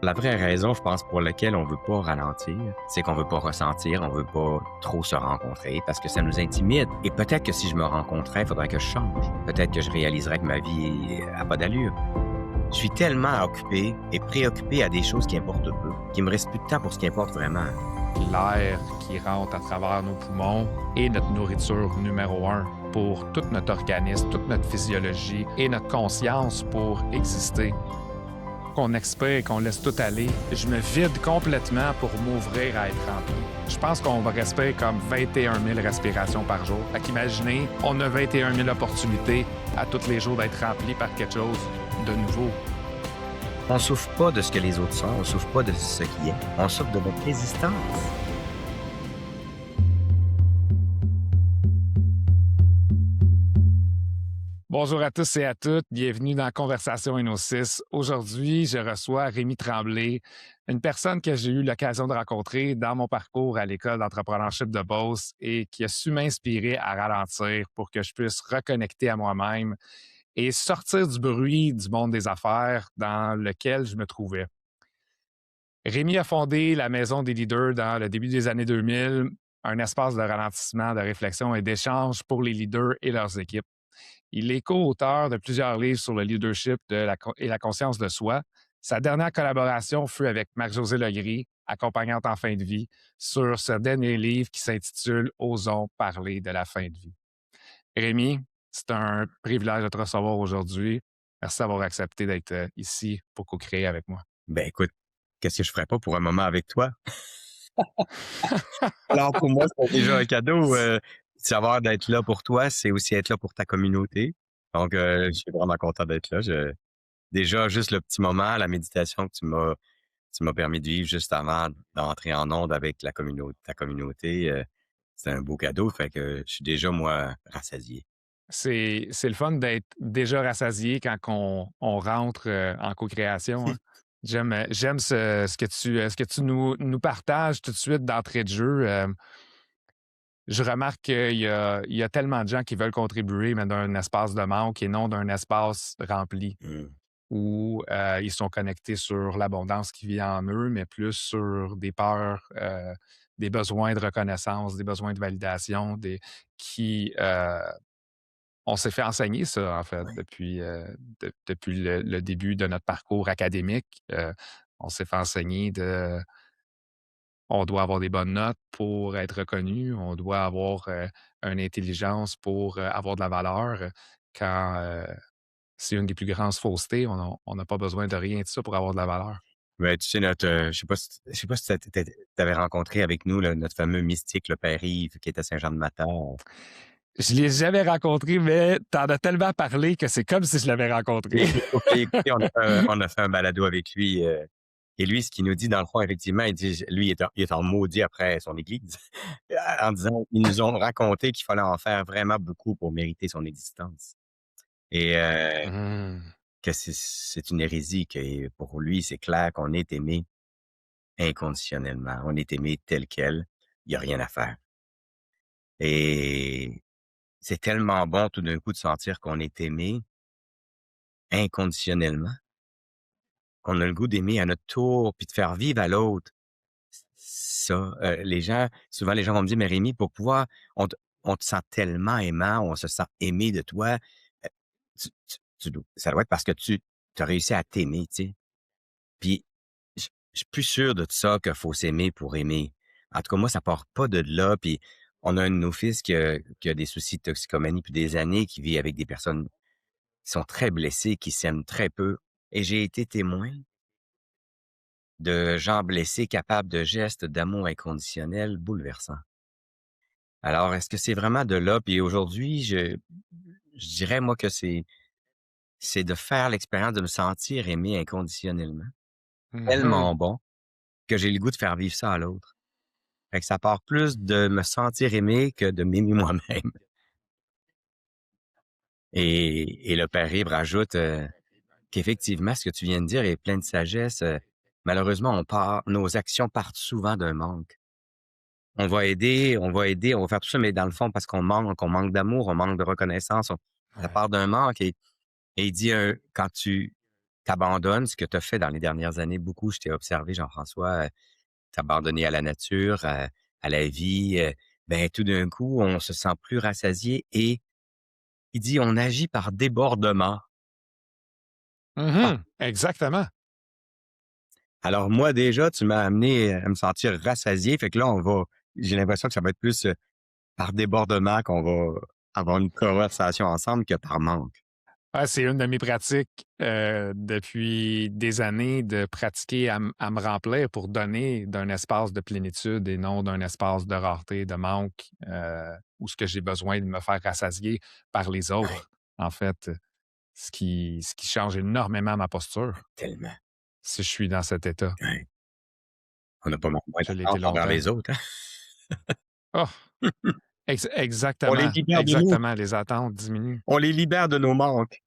La vraie raison, je pense, pour laquelle on veut pas ralentir, c'est qu'on veut pas ressentir, on veut pas trop se rencontrer parce que ça nous intimide. Et peut-être que si je me rencontrais, il faudrait que je change. Peut-être que je réaliserais que ma vie a pas d'allure. Je suis tellement occupé et préoccupé à des choses qui importent peu, qu'il me reste plus de temps pour ce qui importe vraiment. L'air qui rentre à travers nos poumons est notre nourriture numéro un pour tout notre organisme, toute notre physiologie et notre conscience pour exister. Qu'on expire, qu'on laisse tout aller, je me vide complètement pour m'ouvrir à être rempli. Je pense qu'on va respirer comme 21 000 respirations par jour. Fait qu'imaginez, on a 21 000 opportunités à tous les jours d'être rempli par quelque chose de nouveau. On souffre pas de ce que les autres sont, on souffre pas de ce qui est, on souffre de notre résistance. Bonjour à tous et à toutes, bienvenue dans Conversation NO6. Aujourd'hui, je reçois Rémi Tremblay, une personne que j'ai eu l'occasion de rencontrer dans mon parcours à l'école d'entrepreneurship de Beauce et qui a su m'inspirer à ralentir pour que je puisse reconnecter à moi-même et sortir du bruit du monde des affaires dans lequel je me trouvais. Rémi a fondé la Maison des leaders dans le début des années 2000, un espace de ralentissement, de réflexion et d'échange pour les leaders et leurs équipes. Il est co-auteur de plusieurs livres sur le leadership et la conscience de soi. Sa dernière collaboration fut avec Marc-Josée Legris, accompagnante en fin de vie, sur ce dernier livre qui s'intitule « Osons parler de la fin de vie ». Rémi, c'est un privilège de te recevoir aujourd'hui. Merci d'avoir accepté d'être ici pour co-créer avec moi. Ben écoute, qu'est-ce que je ferais pas pour un moment avec toi? Alors pour moi, c'est déjà un cadeau. Savoir d'être là pour toi, c'est aussi être là pour ta communauté. Donc, je suis vraiment content d'être là. Déjà, juste le petit moment, la méditation que tu m'as permis de vivre juste avant d'entrer en onde avec ta communauté, c'est un beau cadeau. Fait que je suis déjà, moi, rassasié. C'est le fun d'être déjà rassasié quand on rentre en co-création. Hein. J'aime ce que tu nous partages tout de suite d'entrée de jeu. Je remarque qu'il y a tellement de gens qui veulent contribuer, mais d'un espace de manque et non d'un espace rempli, Mmh. où ils sont connectés sur l'abondance qui vit en eux, mais plus sur des peurs, des besoins de reconnaissance, des besoins de validation, qui on s'est fait enseigner ça, en fait, Ouais. depuis le début de notre parcours académique. On s'est fait enseigner on doit avoir des bonnes notes pour être reconnu, on doit avoir une intelligence pour avoir de la valeur, quand c'est une des plus grandes faussetés. On n'a pas besoin de rien de ça pour avoir de la valeur. Ben, tu sais, je sais pas si t'avais rencontré avec nous, là, notre fameux mystique, le Père Yves, qui est à Saint-Jean-de-Matane. Je ne l'ai jamais rencontré, mais tu en as tellement parlé que c'est comme si je l'avais rencontré. Écoutez, on a fait un balado avec lui. Et lui, ce qu'il nous dit, dans le fond, effectivement, il dit, lui, il est en maudit après son église, en disant, ils nous ont raconté qu'il fallait en faire vraiment beaucoup pour mériter son existence. Et Mmh. que c'est une hérésie, que pour lui, c'est clair qu'on est aimé inconditionnellement. On est aimé tel quel. Il y a rien à faire. Et c'est tellement bon tout d'un coup de sentir qu'on est aimé inconditionnellement, qu'on a le goût d'aimer à notre tour, puis de faire vivre à l'autre ça. Souvent les gens vont me dire: «Mais Rémi, pour pouvoir on te sent tellement aimant, on se sent aimé de toi, ça doit être parce que tu as réussi à t'aimer», tu sais? Puis je suis plus sûr de ça qu'il faut s'aimer pour aimer. En tout cas, moi, ça part pas de là, puis on a un de nos fils qui a des soucis de toxicomanie depuis des années, qui vit avec des personnes qui sont très blessées, qui s'aiment très peu et j'ai été témoin de gens blessés capables de gestes d'amour inconditionnel bouleversants. Alors, est-ce que c'est vraiment de là? Puis aujourd'hui, je dirais, moi, que c'est de faire l'expérience de me sentir aimé inconditionnellement. Mmh. Tellement bon que j'ai le goût de faire vivre ça à l'autre. Fait que ça part plus de me sentir aimé que de m'aimer moi-même. Et le père Yves rajoute qu'effectivement, ce que tu viens de dire est plein de sagesse. Malheureusement, nos actions partent souvent d'un manque. On va aider, on va faire tout ça, mais dans le fond, parce qu'on manque d'amour, on manque de reconnaissance, ça Ouais. part d'un manque et il dit, quand abandonnes ce que tu as fait dans les dernières années beaucoup. Je t'ai observé, Jean-François, t'abandonner à la nature, à la vie, ben, tout d'un coup, on se sent plus rassasié et il dit: «On agit par débordement». Ah! Exactement. Alors moi, déjà, tu m'as amené à me sentir rassasié, fait que là, on va j'ai l'impression que ça va être plus, par débordement qu'on va avoir une conversation ensemble que par manque. Ouais, c'est une de mes pratiques, depuis des années de pratiquer à me remplir pour donner d'un espace de plénitude et non d'un espace de rareté, de manque, où ce que j'ai besoin de me faire rassasier par les Ouais, autres. En fait, ce qui change énormément ma posture tellement. si je suis dans cet état. Ouais. On n'a pas moins Je l'ai été d'attente envers longtemps. les autres, hein? Oh! On les Exactement, libère de nous. exactement, les attentes diminuent. On les libère de nos manques.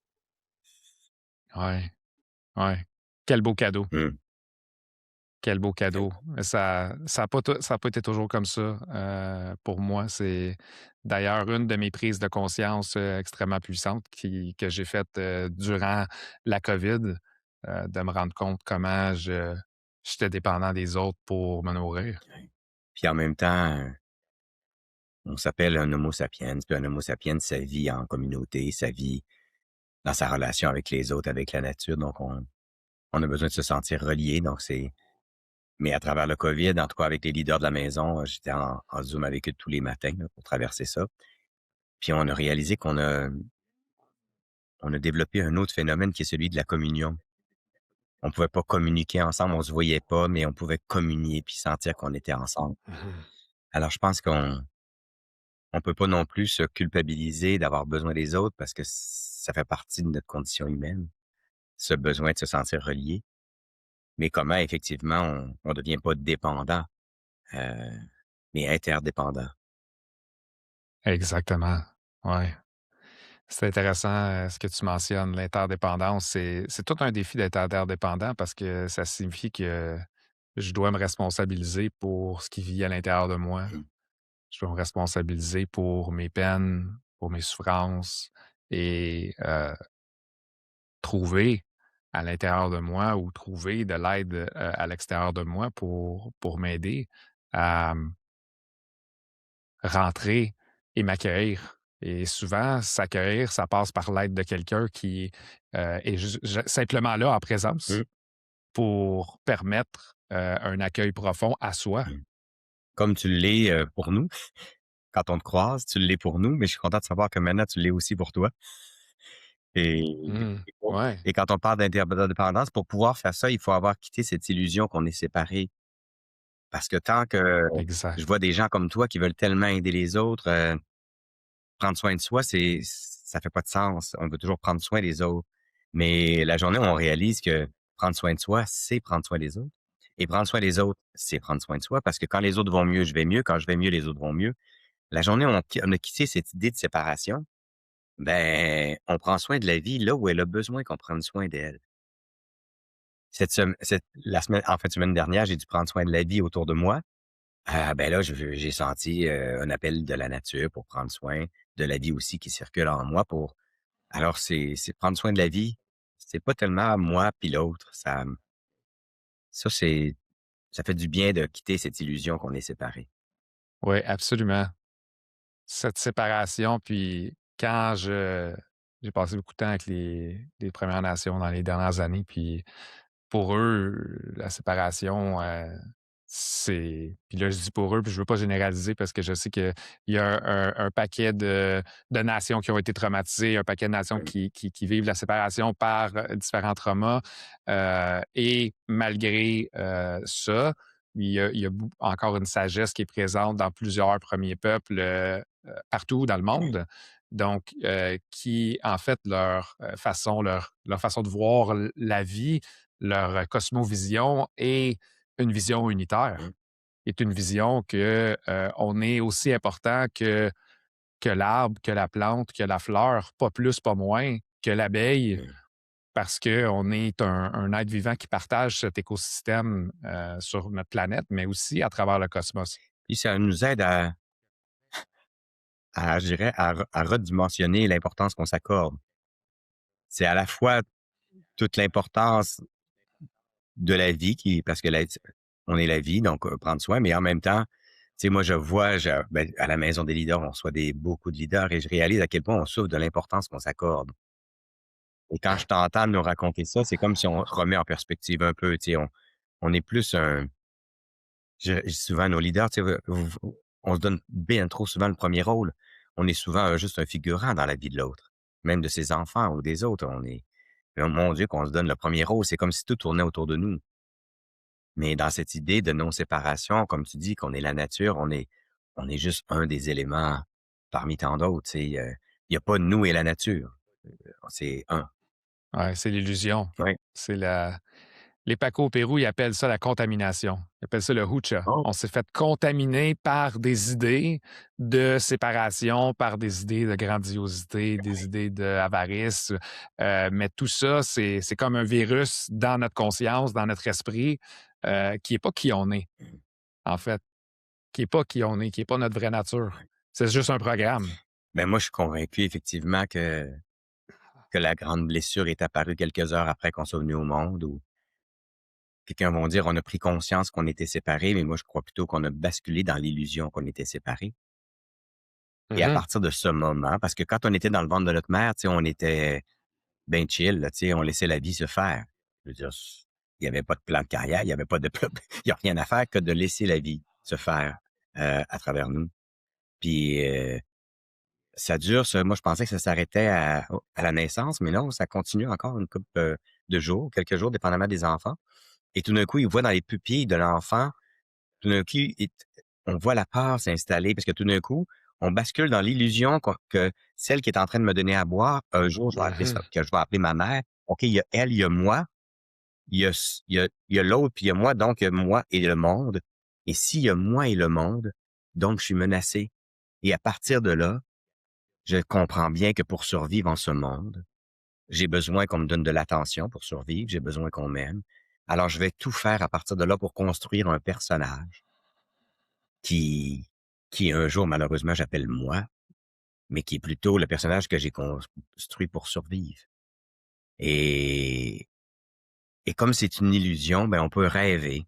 Ouais, ouais. Quel beau cadeau. Mmh. Quel beau cadeau. Tellement. Ça a pas été toujours comme ça, pour moi. C'est d'ailleurs une de mes prises de conscience, extrêmement puissantes que j'ai faites, durant la COVID, de me rendre compte comment j'étais dépendant des autres pour me nourrir. Ouais. Puis en même temps, on s'appelle un homo sapiens, puis un homo sapiens, ça vit en communauté, ça vit dans sa relation avec les autres, avec la nature, donc on a besoin de se sentir relié, donc c'est mais à travers le COVID, en tout cas avec les leaders de la maison, j'étais en Zoom avec eux tous les matins, là, pour traverser ça. Puis on a réalisé on a développé un autre phénomène qui est celui de la communion. On pouvait pas communiquer ensemble, on se voyait pas, mais on pouvait communier puis sentir qu'on était ensemble. Mmh. Alors je pense qu'on peut pas non plus se culpabiliser d'avoir besoin des autres parce que ça fait partie de notre condition humaine, ce besoin de se sentir relié. Mais comment effectivement on devient pas dépendant, heu, mais interdépendant. Exactement. Ouais. C'est intéressant, ce que tu mentionnes, l'interdépendance. C'est tout un défi d'être interdépendant parce que ça signifie que je dois me responsabiliser pour ce qui vit à l'intérieur de moi. Mmh, Je dois me responsabiliser pour mes peines, pour mes souffrances et trouver à l'intérieur de moi ou trouver de l'aide, à l'extérieur de moi pour m'aider à, rentrer et m'accueillir. Et souvent, s'accueillir, ça passe par l'aide de quelqu'un qui, est simplement là en présence mmh, pour permettre, un accueil profond à soi. mmh. Comme tu l'es, pour nous. Quand on te croise, tu l'es pour nous, mais je suis content de savoir que maintenant tu l'es aussi pour toi. Et Mmh. Ouais, et quand on parle d'interdépendance, pour pouvoir faire ça, il faut avoir quitté cette illusion qu'on est séparés. Parce que tant que je exact. vois des gens comme toi qui veulent tellement aider les autres, prendre soin de soi, ça fait pas de sens. On veut toujours prendre soin des autres. Mais la journée où on réalise que prendre soin de soi, c'est prendre soin des autres et prendre soin des autres, c'est prendre soin de soi parce que quand les autres vont mieux, je vais mieux. Quand je vais mieux, les autres vont mieux. La journée où on a quitté cette idée de séparation, ben, on prend soin de la vie là où elle a besoin qu'on prenne soin d'elle. La semaine en fin de semaine dernière, j'ai dû prendre soin de la vie autour de moi. Ben là, j'ai senti, un appel de la nature pour prendre soin de la vie aussi qui circule en moi pour alors c'est prendre soin de la vie, c'est pas tellement moi puis l'autre, ça c'est ça fait du bien de quitter cette illusion qu'on est séparés. Oui, absolument. Cette séparation, puis quand j'ai passé beaucoup de temps avec les Premières Nations dans les dernières années, puis pour eux, la séparation, puis là, je dis pour eux, puis je veux pas généraliser parce que je sais qu'il y a un paquet de nations qui ont été traumatisées, un paquet de nations Mmh, qui vivent la séparation par, différents traumas, et malgré, ça, il y a encore une sagesse qui est présente dans plusieurs premiers peuples, partout dans le mmh, monde. Donc, qui, en fait, leur façon de voir la vie, leur cosmovision est une vision mmh, unitaire, est une vision que, on est aussi important que l'arbre, que la plante, que la fleur, pas plus, pas moins, que l'abeille, mmh. parce qu'on est un être vivant qui partage cet écosystème, sur notre planète, mais aussi à travers le cosmos. Puis ça nous aide je dirais à redimensionner l'importance qu'on s'accorde. C'est à la fois toute l'importance de la vie parce que on est la vie, donc prendre soin, mais en même temps, tu sais, moi, je vois, à la Maison des leaders, on reçoit beaucoup de leaders et je réalise à quel point on souffre de l'importance qu'on s'accorde. Et quand je t'entends nous raconter ça, c'est comme si on remet en perspective un peu, tu sais, on est plus je dis souvent à nos leaders, tu sais, on se donne bien trop souvent le premier rôle. On est souvent juste un figurant dans la vie de l'autre, même de ses enfants ou des autres. Oh mon Dieu, qu'on se donne le premier rôle, c'est comme si tout tournait autour de nous. Mais dans cette idée de non-séparation, comme tu dis, qu'on est la nature, on est juste un des éléments parmi tant d'autres, tu sais, il y a pas nous et la nature, c'est un. Ouais, c'est l'illusion. Oui. C'est la Les Pacos au Pérou, ils appellent ça la contamination. Ils appellent ça le hucha. Oh, On s'est fait contaminer par des idées de séparation, par des idées de grandiosité, des idées d'avarice. Mais tout ça, c'est comme un virus dans notre conscience, dans notre esprit, qui est pas qui on est, en fait. Qui est pas qui on est, qui est pas notre vraie nature. C'est juste un programme. ben, moi, je suis convaincu effectivement que la grande blessure est apparue quelques heures après qu'on soit venu au monde ou quelqu'un vont dire: «On a pris conscience qu'on était séparés», mais moi, je crois plutôt qu'on a basculé dans l'illusion qu'on était séparés et à Mhm. partir de ce moment parce que quand on était dans le ventre de notre mère, tu sais, on était ben chill, là, tu sais, on laissait la vie se faire. Je veux dire, il y avait pas de plan de carrière, il y avait pas de plan il y a rien à faire que de laisser la vie se faire, à travers nous. Puis, ça dure ça moi, je pensais que ça s'arrêtait à la naissance, mais non, ça continue encore une couple, de jours, quelques jours, dépendamment des enfants et tout d'un coup, ils voient dans les pupilles de l'enfant, tout d'un coup, on voit la peur s'installer parce que tout d'un coup, on bascule dans l'illusion que celle qui est en train de me donner à boire, un jour, Mhm. je vais appeler ma mère. OK, il y a elle, il y a moi, il y a l'autre, puis il y a moi, donc il y a moi et le monde. Et s'il y a moi et le monde, donc je suis menacé. Et à partir de là, je comprends bien que pour survivre en ce monde, j'ai besoin qu'on me donne de l'attention pour survivre, j'ai besoin qu'on m'aime. Alors je vais tout faire à partir de là pour construire un personnage qui qui un jour, malheureusement, j'appelle moi, mais qui est plutôt le personnage que j'ai construit pour survivre. Et et comme c'est une illusion, ben, on peut rêver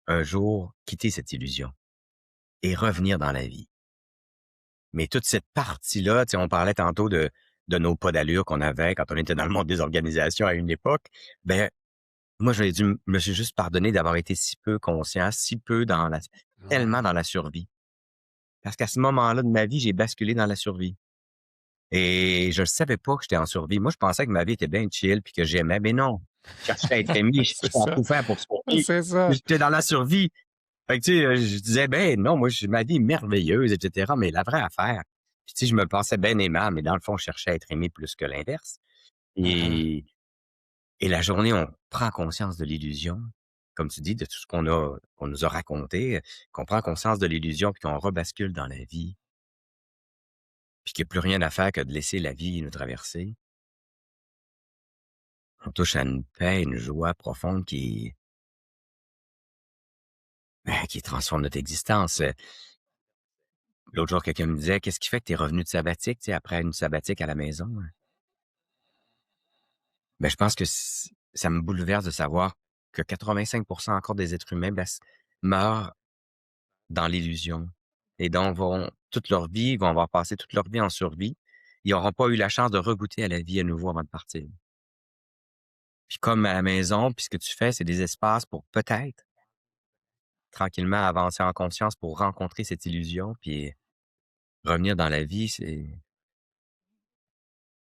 un jour quitter cette illusion et revenir dans la vie. Mais toute cette partie-là, tu sais, on parlait tantôt de nos pas d'allure qu'on avait quand on était dans le monde des organisations à une époque. Ben, moi, me suis juste pardonné d'avoir été si peu conscient, si peu tellement dans la survie. Parce qu'à ce moment-là de ma vie, j'ai basculé dans la survie. Et je ne savais pas que j'étais en survie. Moi, je pensais que ma vie était bien chill puis que j'aimais, mais non. Je cherchais à être aimé, je C'est cherchais à ça. tout faire pour survivre. C'est ça. J'étais dans la survie. Fait que, tu sais, je disais: «Ben non, moi, ma vie est merveilleuse et cetera», mais la vraie affaire puis tu sais, je me pensais bien aimable, mais dans le fond, je cherchais à être aimé plus que l'inverse Mhm. et la journée où on prend conscience de l'illusion, comme tu dis, de tout ce qu'on nous a raconté, qu'on prend conscience de l'illusion puis qu'on rebascule dans la vie, puis qu'il y a plus rien à faire que de laisser la vie nous traverser. On touche à une paix, une joie profonde qui transforme notre existence. L'autre jour, quelqu'un me disait: «Qu'est-ce qui fait que tu es revenu de sabbatique, tu sais, après une sabbatique à la maison?» Ben, je pense que ça me bouleverse de savoir que 85 encore des êtres humains, meurent dans l'illusion et donc vont toute leur vie vont avoir passé toute leur vie en survie. Ils n'auront pas eu la chance de regoûter à la vie à nouveau avant de partir. Puis comme à la maison, puis ce que tu fais, c'est des espaces pour peut-être tranquillement avancer en conscience pour rencontrer cette illusion, puis revenir dans la vie,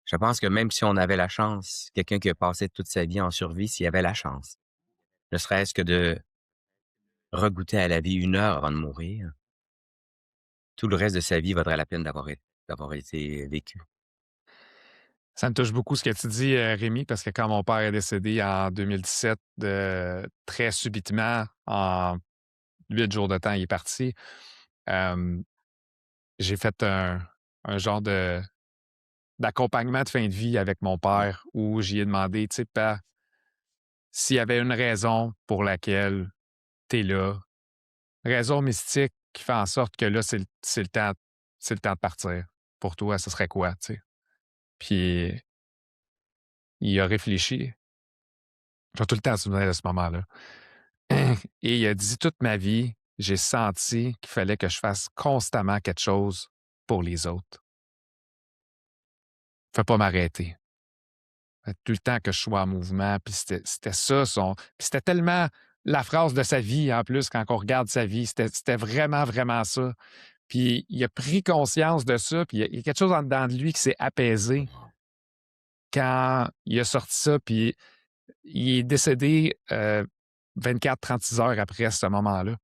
je pense que même si on avait la chance, quelqu'un qui a passé toute sa vie en survie, s'il avait la chance, ne serait-ce que de regoûter à la vie 1 heure avant de mourir, tout le reste de sa vie vaudrait la peine d'avoir été vécu. Ça me touche beaucoup ce que tu dis, Rémi, parce que quand mon père est décédé en 2017, très subitement, en 8 jours de temps, il est parti. Hem, j'ai fait un genre d'accompagnement de fin de vie avec mon père où j'y ai demandé, tu sais: «Pa, s'il y avait une raison pour laquelle tu es là, raison mystique qui fait en sorte que là, c'est le temps de partir. Pour toi, ce serait quoi?» tu sais? Puis il a réfléchi. Je vais tout le temps me souvenir de ce moment-là. Et il a dit: «Toute ma vie, j'ai senti qu'il fallait que je fasse constamment quelque chose pour les autres. Fais pas m'arrêter. Tout le temps que je sois en mouvement», puis c'était ça son puis c'était tellement la phrase de sa vie, en plus, quand on regarde sa vie, c'était vraiment, vraiment ça. Puis il a pris conscience de ça, puis il y a quelque chose en dedans de lui qui s'est apaisé quand il a sorti ça, puis il est décédé, 24-36 heures après ce moment-là.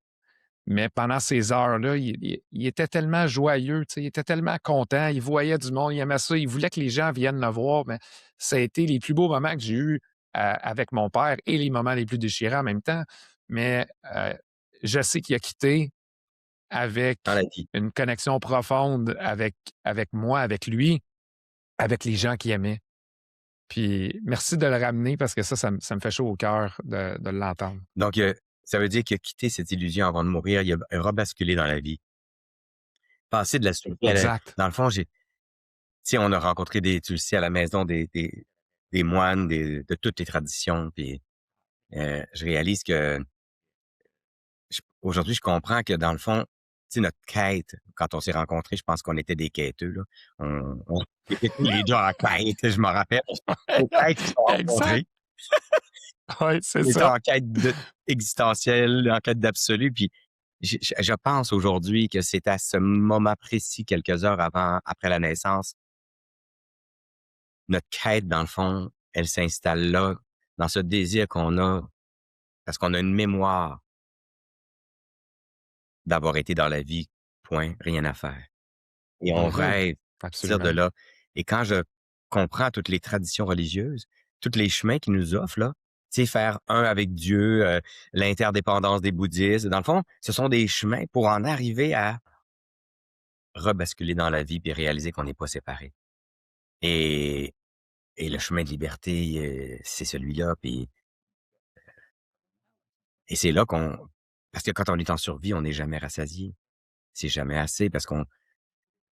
Mais pendant ces heures-là, il était tellement joyeux, tu sais, il était tellement content, il voyait du monde, il aimait ça, il voulait que les gens viennent le voir, mais ça a été les plus beaux moments que j'ai eus, avec mon père et les moments les plus déchirants en même temps. Mais, je sais qu'il a quitté dans la avec vie. une connexion profonde avec moi, avec lui, avec les gens qu'il aimait. Puis merci de le ramener parce que ça me fait chaud au cœur de l'entendre. Donc, ça veut dire qu'il a quitté cette illusion avant de mourir, il a rebasculé dans la vie. Passer de la survie à la Exact. dans le fond, tu sais, on a rencontré tu le sais, à la maison des moines, de toutes les traditions, puis, je réalise que aujourd'hui, je comprends que dans le fond, tu sais, notre quête, quand on s'est rencontrés, je pense qu'on était des quêteux, là. On était tous les 2 en quête, je me rappelle. Nos quêtes se sont Exact. rencontrées. Oui, c'est On était ça. en quête existentielle, en quête d'absolu, puis je pense aujourd'hui que c'est à ce moment précis, quelques heures après la naissance, notre quête, dans le fond, elle s'installe là, dans ce désir qu'on a, parce qu'on a une mémoire d'avoir été dans la vie, point, rien à faire. Et on Mmh. rêve à partir de Absolument. là. Et quand je comprends toutes les traditions religieuses, tous les chemins qu'ils nous offrent là, tu sais, faire un avec Dieu, l'interdépendance des bouddhistes, dans le fond, ce sont des chemins pour en arriver à rebasculer dans la vie puis réaliser qu'on n'est pas séparés. Et et le chemin de liberté, c'est celui-là, puis et c'est là parce que quand on est en survie, on n'est jamais rassasié. C'est jamais assez parce qu'on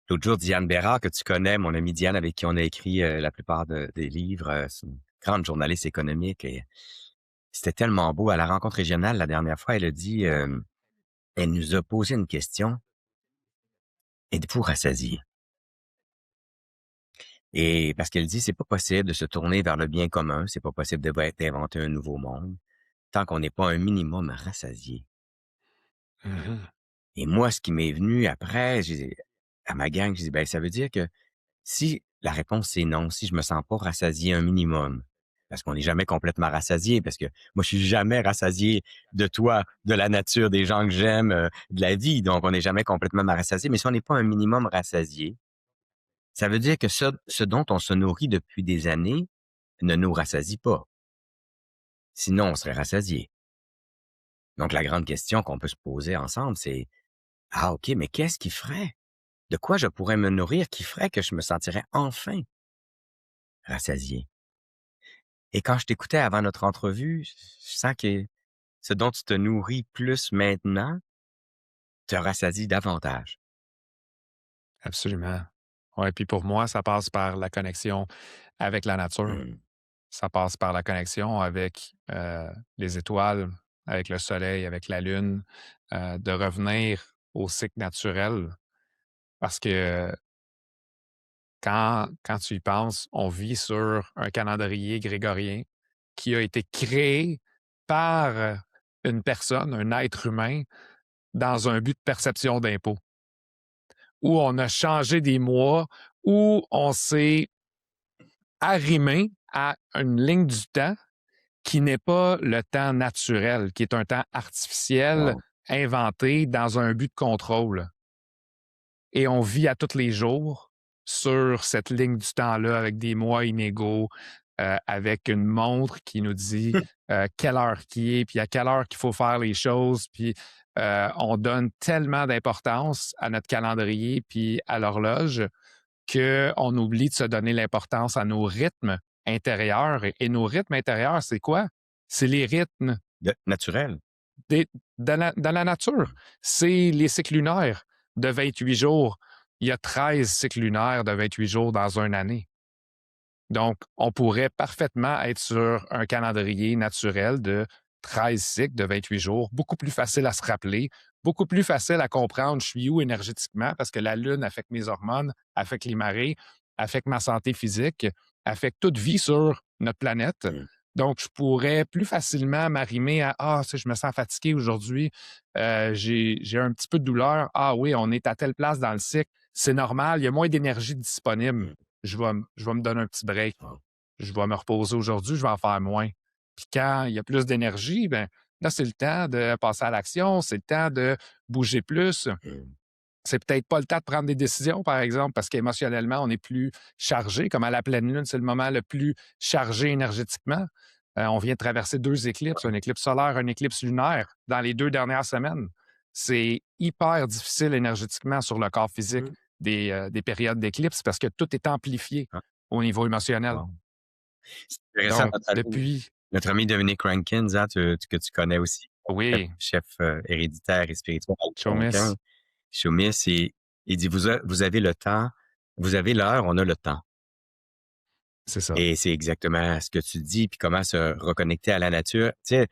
l'autre jour, Diane Bérard, que tu connais, mon amie Diane, avec qui on a écrit la plupart des livres, c'est une grande journaliste économique et c'était tellement beau. À la rencontre régionale, la dernière fois, elle a dit, elle nous a posé une question: «Êtes-vous rassasiés?» Et parce qu'elle dit: «C'est pas possible de se tourner vers le bien commun, c'est pas possible d'inventer un nouveau monde, tant qu'on n'est pas un minimum rassasié.» Mmh. Et moi, ce qui m'est venu après, à ma gang, j'ai dit: «Ben, ça veut dire que si la réponse c'est non, si je me sens pas rassasié un minimum, parce qu'on n'est jamais complètement rassasié, parce que moi, je suis jamais rassasié de toi, de la nature, des gens que j'aime, de la vie, donc on n'est jamais complètement rassasié. Mais si on n'est pas un minimum rassasié, ça veut dire que ce dont on se nourrit depuis des années ne nous rassasie pas. Sinon, on serait rassasié. Donc la grande question qu'on peut se poser ensemble, c'est: ah OK, mais qu'est-ce qui ferait? De quoi je pourrais me nourrir qui ferait que je me sentirais enfin rassasié? Et quand je t'écoutais avant notre entrevue, je sens que ce dont tu te nourris plus maintenant te rassasie davantage. Absolument. Ouais, puis pour moi, ça passe par la connexion avec la nature. Mmh. Ça passe par la connexion avec, les étoiles, avec le soleil, avec la lune, de revenir au cycle naturel. Parce que quand tu y penses, on vit sur un calendrier grégorien qui a été créé par une personne, un être humain, dans un but de perception d'impôt, où on a changé des mois, où on s'est arrimé à une ligne du temps qui n'est pas le temps naturel, qui est un temps artificiel Wow. inventé dans un but de contrôle. Et on vit à tous les jours sur cette ligne du temps-là avec des mois inégaux, avec une montre qui nous dit quelle heure qui est, puis à quelle heure qu'il faut faire les choses. Puis on donne tellement d'importance à notre calendrier puis à l'horloge qu'on oublie de se donner l'importance à nos rythmes intérieurs. Et nos rythmes intérieurs, c'est quoi? C'est les rythmes Naturel. des dans la nature. C'est les cycles lunaires de 28 jours. Il y a 13 cycles lunaires de 28 jours dans une année. Donc, on pourrait parfaitement être sur un calendrier naturel de 13 cycles de 28 jours, beaucoup plus facile à se rappeler, beaucoup plus facile à comprendre je suis où énergétiquement parce que la Lune affecte mes hormones, affecte les marées, affecte ma santé physique, affecte toute vie sur notre planète. Mmh. Donc, je pourrais plus facilement m'arrimer à Ah, ça, je me sens fatigué aujourd'hui, j'ai un petit peu de douleur. Ah oui, on est à telle place dans le cycle. C'est normal, il y a moins d'énergie disponible. Mmh. Je vais me donner un petit break. Wow. Je vais me reposer aujourd'hui, je vais en faire moins. Puis quand il y a plus d'énergie, ben là, c'est le temps de passer à l'action, c'est le temps de bouger plus. Mmh. C'est peut-être pas le temps de prendre des décisions, par exemple, parce qu'émotionnellement, on est plus chargé. Comme à la pleine lune, c'est le moment le plus chargé énergétiquement. On vient de traverser 2 éclipses, un éclipse solaire, un éclipse lunaire, dans les 2 dernières semaines. C'est hyper difficile énergétiquement sur le corps physique Mmh. des périodes d'éclipse parce que tout est amplifié Ah, au niveau émotionnel. wow. C'est intéressant, Donc, depuis notre ami Dominique Rankins, hein, que tu connais aussi, oui, chef héréditaire et spirituel show miss, algonquin, Chaumis, il dit, vous avez le temps, vous avez l'heure, on a le temps. c'est ça. Et c'est exactement ce que tu dis, puis comment se reconnecter à la nature. Tu sais,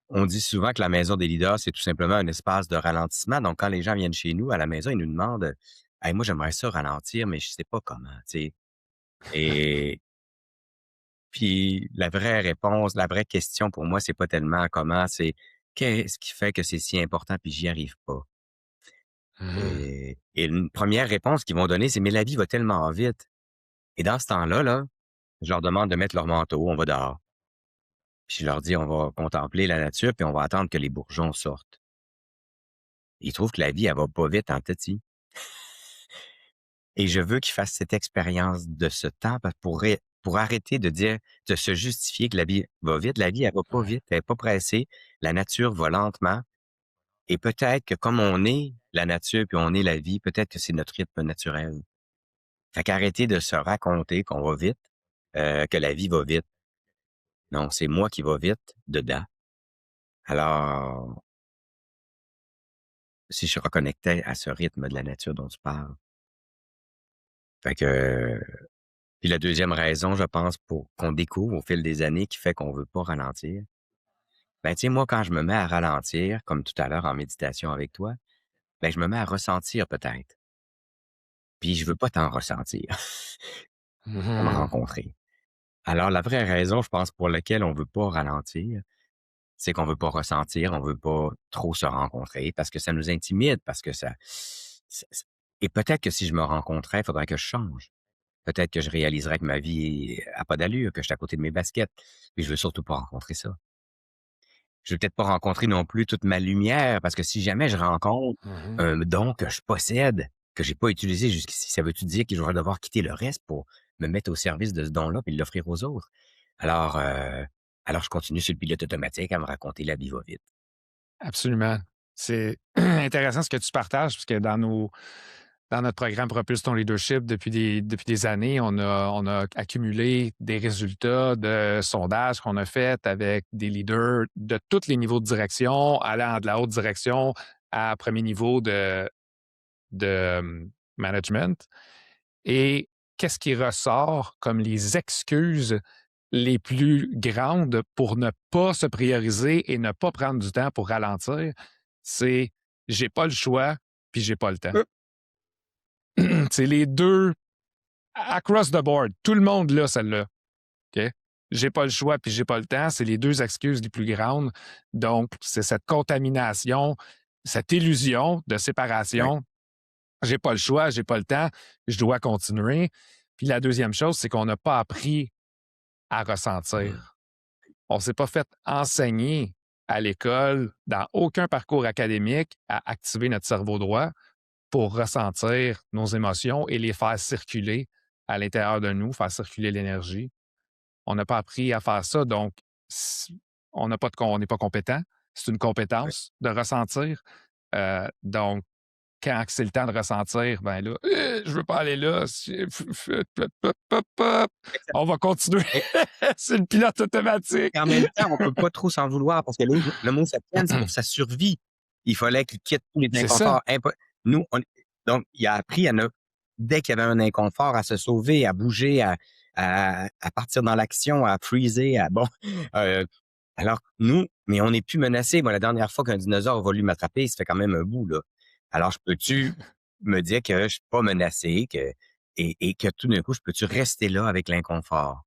on dit souvent que la maison des leaders, c'est tout simplement un espace de ralentissement. Donc, quand les gens viennent chez nous, à la maison, ils nous demandent, hey, moi, j'aimerais ça ralentir, mais je sais pas comment, tu sais. Et puis, la vraie réponse, la vraie question pour moi, c'est pas tellement comment, c'est qu'est-ce qui fait que c'est si important puis j'y arrive pas. Mhm. Et une première réponse qu'ils vont donner, c'est, mais la vie va tellement vite. Et dans ce temps-là, là, je leur demande de mettre leur manteau, on va dehors. Puis je leur dis, on va contempler la nature, puis on va attendre que les bourgeons sortent. Ils trouvent que la vie, elle va pas vite en petit. Et je veux qu'ils fassent cette expérience de ce temps pour arrêter de dire, de se justifier que la vie va vite. La vie, elle va pas Ouais. vite, elle est pas pressée. La nature va lentement. Et peut-être que comme on est la nature puis on est la vie, peut-être que c'est notre rythme naturel. Fait qu'arrêter de se raconter qu'on va vite, que la vie va vite. Non, c'est moi qui va vite dedans. Alors, si je reconnectais à ce rythme de la nature dont tu parles. Fait que puis la deuxième raison, je pense, pour qu'on découvre au fil des années qui fait qu'on veut pas ralentir, ben, tu sais, moi, quand je me mets à ralentir, comme tout à l'heure en méditation avec toi, ben, je me mets à ressentir peut-être. Puis je veux pas t'en ressentir. À me Mhm. rencontrer. Alors la vraie raison, je pense, pour laquelle on veut pas ralentir, c'est qu'on veut pas ressentir, on veut pas trop se rencontrer parce que ça nous intimide, parce que et peut-être que si je me rencontrais, il faudrait que je change. Peut-être que je réaliserais que ma vie a pas d'allure, que je suis à côté de mes baskets. Puis je veux surtout pas rencontrer ça. Je veux peut-être pas rencontrer non plus toute ma lumière, parce que si jamais je rencontre Mhm. un don que je possède, que j'ai pas utilisé jusqu'ici, ça veut-tu dire que je vais devoir quitter le reste pour me mettre au service de ce don-là puis l'offrir aux autres? Alors, alors je continue sur le pilote automatique à me raconter la vie va vite. Absolument. C'est intéressant ce que tu partages, parce que dans notre programme Propulse ton leadership, depuis des années, on a accumulé des résultats de sondages qu'on a fait avec des leaders de tous les niveaux de direction, allant de la haute direction à premier niveau de management. Et qu'est-ce qui ressort comme les excuses les plus grandes pour ne pas se prioriser et ne pas prendre du temps pour ralentir? C'est j'ai pas le choix, puis j'ai pas le temps. Heu, C'est les deux across the board. Tout le monde l'a, celle-là. OK? J'ai pas le choix, puis j'ai pas le temps. C'est les deux excuses les plus grandes. Donc, c'est cette contamination, cette illusion de ouais, séparation. J'ai pas le choix, j'ai pas le temps, je dois continuer. Puis la deuxième chose, c'est qu'on n'a pas appris à mmh, ressentir. On s'est pas fait enseigner à l'école, dans aucun parcours académique, à activer notre cerveau droit pour ressentir nos émotions et les faire circuler à l'intérieur de nous, faire circuler l'énergie. On n'a pas appris à faire ça, donc on n'est pas compétent. C'est une ouais. compétence de ressentir. Donc, quand c'est le temps de ressentir, ben là, je veux pas aller là. On va continuer. Et C'est le pilote automatique. et en même temps, on peut pas trop s'en vouloir parce que l'homo sapiens, pour sa survie, il fallait qu'il quitte tous les C'est ça. inconforts nous, donc il a appris à ne dès qu'il y avait un inconfort, à se sauver, à bouger, à partir dans l'action, à freezer, à bon. euh, alors, nous, mais on n'est plus menacé. Moi, la dernière fois qu'un dinosaure a voulu m'attraper, ça fait quand même un bout, là. Alors, je peux-tu me dire que je suis pas menacé, et que tout d'un coup, je peux-tu rester là avec l'inconfort?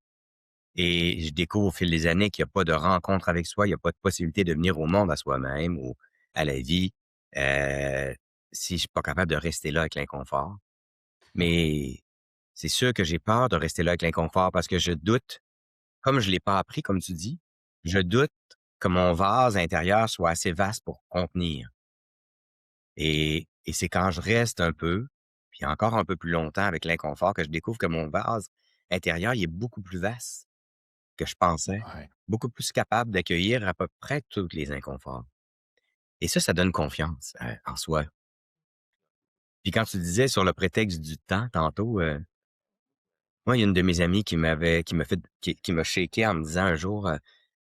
Et je découvre au fil des années qu'il n'y a pas de rencontre avec soi, il n'y a pas de possibilité de venir au monde à soi-même ou à la vie, euh, si je suis pas capable de rester là avec l'inconfort. Mais c'est sûr que j'ai peur de rester là avec l'inconfort parce que je doute, comme je l'ai pas appris, comme tu dis, je doute que mon vase intérieur soit assez vaste pour contenir. Et c'est quand je reste un peu, puis encore un peu plus longtemps avec l'inconfort que je découvre que mon vase intérieur, il est beaucoup plus vaste que je pensais, Ouais. beaucoup plus capable d'accueillir à peu près tous les inconforts. Et ça donne confiance, en soi. Puis quand tu disais sur le prétexte du temps tantôt, moi, il y a une de mes amies qui m'a shaké en me disant un jour,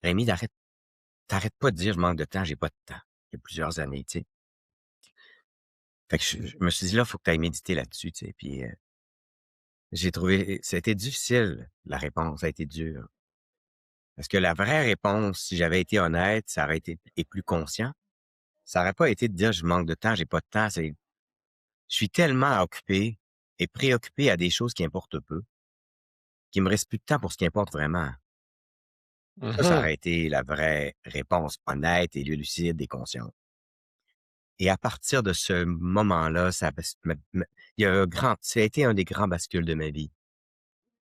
«Rémi, t'arrêtes pas de dire: "Je manque de temps, j'ai pas de temps"». Il y a plusieurs années, tu sais. Fait que je me suis dit: «Là, faut que tu ailles méditer là-dessus», tu sais. Puis, j'ai trouvé ça a été difficile, la réponse, ça a été dur. Parce que la vraie réponse, si j'avais été honnête, ça aurait été et plus conscient, ça aurait pas été de dire: «Je manque de temps, j'ai pas de temps», c'est: «Je suis tellement occupé et préoccupé à des choses qui importent peu, qu'il me reste plus de temps pour ce qui importe vraiment». Ça Mhm. aurait été la vraie réponse honnête et lucide et consciente. Et à partir de ce moment-là, ça bas me il y a un grand ça a été un des grands bascules de ma vie.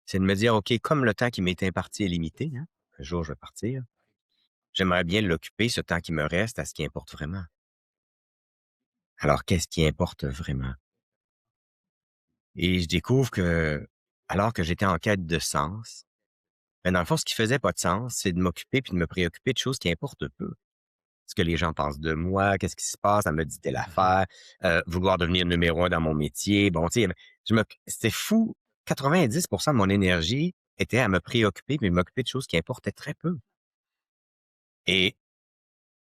C'est de me dire: «OK, comme le temps qui m'est imparti est limité, hein, un jour je vais partir, j'aimerais bien l'occuper, ce temps qui me reste, à ce qui importe vraiment». Alors qu'est-ce qui importe vraiment? Et je découvre que, alors que j'étais en quête de sens, ben, dans le fond, ce qui faisait pas de sens, c'est de m'occuper puis de me préoccuper de choses qui importent peu. Ce que les gens pensent de moi, qu'est-ce qui se passe, elle me dit telle Mhm. affaire, vouloir devenir numéro 1 dans mon métier. Bon, tu sais, c'était fou. 90% de mon énergie était à me préoccuper, mais m'occuper de choses qui importaient très peu. Et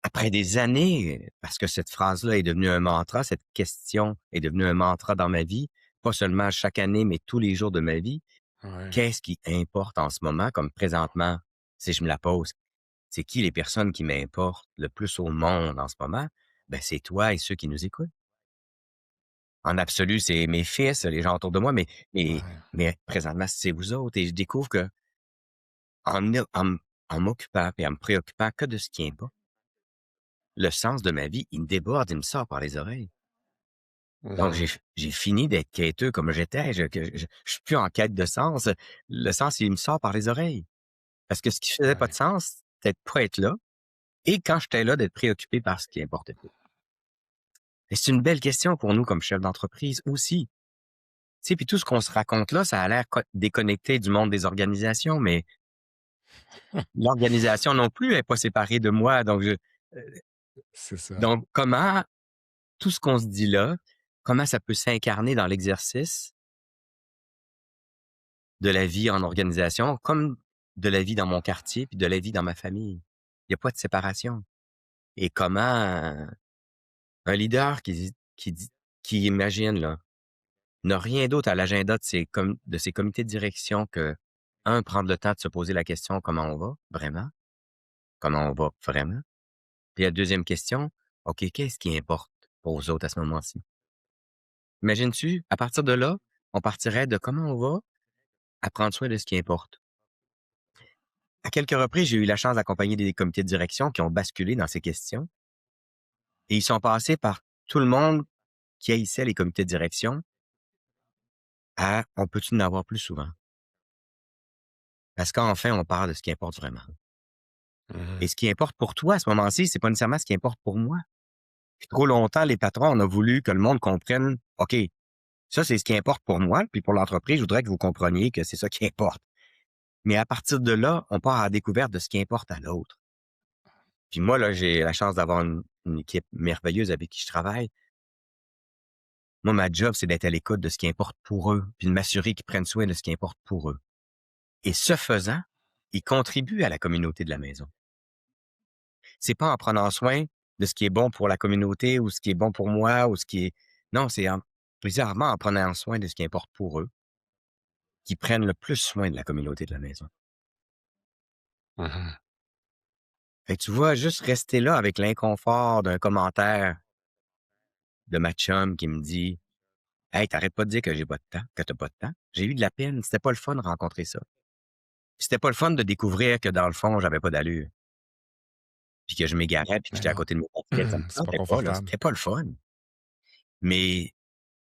après des années, parce que cette phrase-là est devenue un mantra, cette question est devenue un mantra dans ma vie, pas seulement chaque année, mais tous les jours de ma vie. Ouais. Qu'est-ce qui importe en ce moment, comme présentement, si je me la pose? C'est qui les personnes qui m'importent le plus au monde en ce moment? Ben, c'est toi et ceux qui nous écoutent. En absolu, c'est mes fils, les gens autour de moi, mais, Ouais. mais présentement, c'est vous autres. Et je découvre que en m'occupant et en me préoccupant que de ce qui importe, le sens de ma vie, il me déborde, il me sort par les oreilles. Donc, Mhm. j'ai fini d'être quêteux comme j'étais. Je suis plus en quête de sens. Le sens, il me sort par les oreilles. Parce que ce qui faisait pas de Ouais. sens, c'était de pas être là. Et quand j'étais là, d'être préoccupé par ce qui importait peu. Et c'est une belle question pour nous comme chefs d'entreprise aussi. Tu sais, puis tout ce qu'on se raconte là, ça a l'air déconnecté du monde des organisations, mais l'organisation non plus est pas séparée de moi. Euh, C'est ça. donc comment tout ce qu'on se dit là, comment ça peut s'incarner dans l'exercice de la vie en organisation, comme de la vie dans mon quartier, puis de la vie dans ma famille. Il y a pas de séparation. Et comment un leader qui imagine là, n'a rien d'autre à l'agenda de ses comités de direction que, un, prendre le temps de se poser la question: «Comment on va vraiment? Comment on va vraiment?» Puis la deuxième question: «OK, qu'est-ce qui importe pour vous autres à ce moment-ci?» Imagines-tu, à partir de là, on partirait de comment on va à prendre soin de ce qui importe. À quelques reprises, j'ai eu la chance d'accompagner des comités de direction qui ont basculé dans ces questions et ils sont passés par tout le monde qui haïssait les comités de direction à: «On peut-tu en avoir plus souvent?» Parce qu'enfin, on parle de ce qui importe vraiment. Et Mhm. ce qui importe pour toi à ce moment-ci, c'est pas nécessairement ce qui importe pour moi. Puis trop longtemps, les patrons, on a voulu que le monde comprenne: «OK, ça, c'est ce qui importe pour moi, puis pour l'entreprise, je voudrais que vous compreniez que c'est ça qui importe». Mais à partir de là, on part à la découverte de ce qui importe à l'autre. Puis moi, là, j'ai la chance d'avoir une équipe merveilleuse avec qui je travaille. Moi, ma job, c'est d'être à l'écoute de ce qui importe pour eux, puis de m'assurer qu'ils prennent soin de ce qui importe pour eux. Et ce faisant, ils contribuent à la communauté de la maison. C'est pas en prenant soin de ce qui est bon pour la communauté ou ce qui est bon pour moi ou ce qui est non, c'est bizarrement en prenant soin de ce qui importe pour eux. qui prennent le plus soin de la communauté de la maison. Mhm. Fait que tu vois, juste rester là avec l'inconfort d'un commentaire de ma chum qui me dit: «Hey, t'arrêtes pas de dire que j'ai pas de temps, que t'as pas de temps». J'ai eu de la peine, c'était pas le fun de rencontrer ça. Puis c'était pas le fun de découvrir que dans le fond, j'avais pas d'allure, puis que je m'égarais, puis que Mais j'étais à non, côté de mes baskets. Ça me c'est pas tentait pas, là, confortable. c'était pas le fun. Mais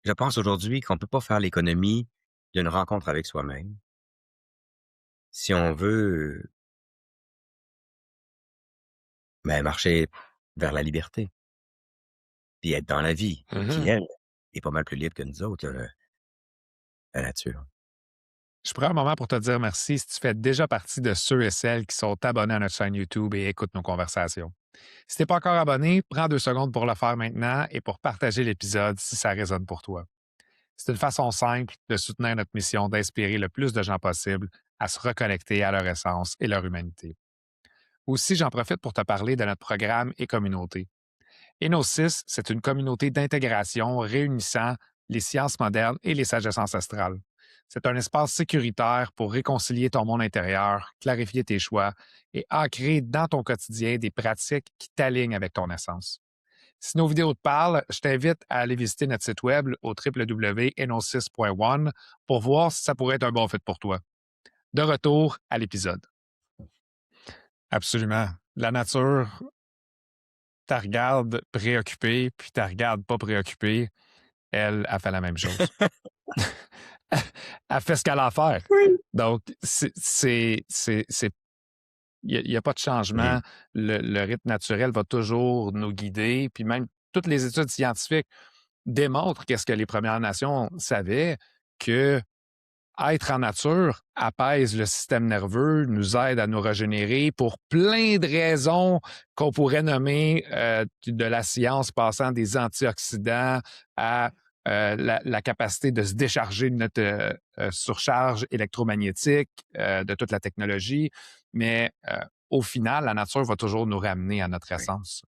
je pense aujourd'hui qu'on peut pas faire l'économie d'une rencontre avec soi-même si on veut, marcher vers la liberté, puis être dans la vie, qui, Mhm. elle, est pas mal plus libre que nous autres, la nature. Je prends un moment pour te dire merci si tu fais déjà partie de ceux et celles qui sont abonnés à notre chaîne YouTube et écoutent nos conversations. Si tu n'es pas encore abonné, prends 2 secondes pour le faire maintenant et pour partager l'épisode si ça résonne pour toi. C'est une façon simple de soutenir notre mission d'inspirer le plus de gens possible à se reconnecter à leur essence et leur humanité. Aussi, j'en profite pour te parler de notre programme et communauté. Enosis, c'est une communauté d'intégration réunissant les sciences modernes et les sagesses ancestrales. C'est un espace sécuritaire pour réconcilier ton monde intérieur, clarifier tes choix et ancrer dans ton quotidien des pratiques qui t'alignent avec ton essence. Si nos vidéos te parlent, je t'invite à aller visiter notre site web au www.enosis.one pour voir si ça pourrait être un bon fit pour toi. De retour à l'épisode. Absolument. La nature, tu regardes préoccupé, puis tu regardes pas préoccupé. Elle a fait la même chose. Elle fait ce qu'elle a à faire. Oui. Donc, il n'y a pas de changement. Mmh. Le rythme naturel va toujours nous guider. Puis même toutes les études scientifiques démontrent qu'est-ce que les Premières Nations savaient, que être en nature apaise le système nerveux, nous aide à nous régénérer pour plein de raisons qu'on pourrait nommer de la science, passant des antioxydants à la capacité de se décharger de notre surcharge électromagnétique, de toute la technologie. Mais au final, la nature va toujours nous ramener à notre Oui. essence.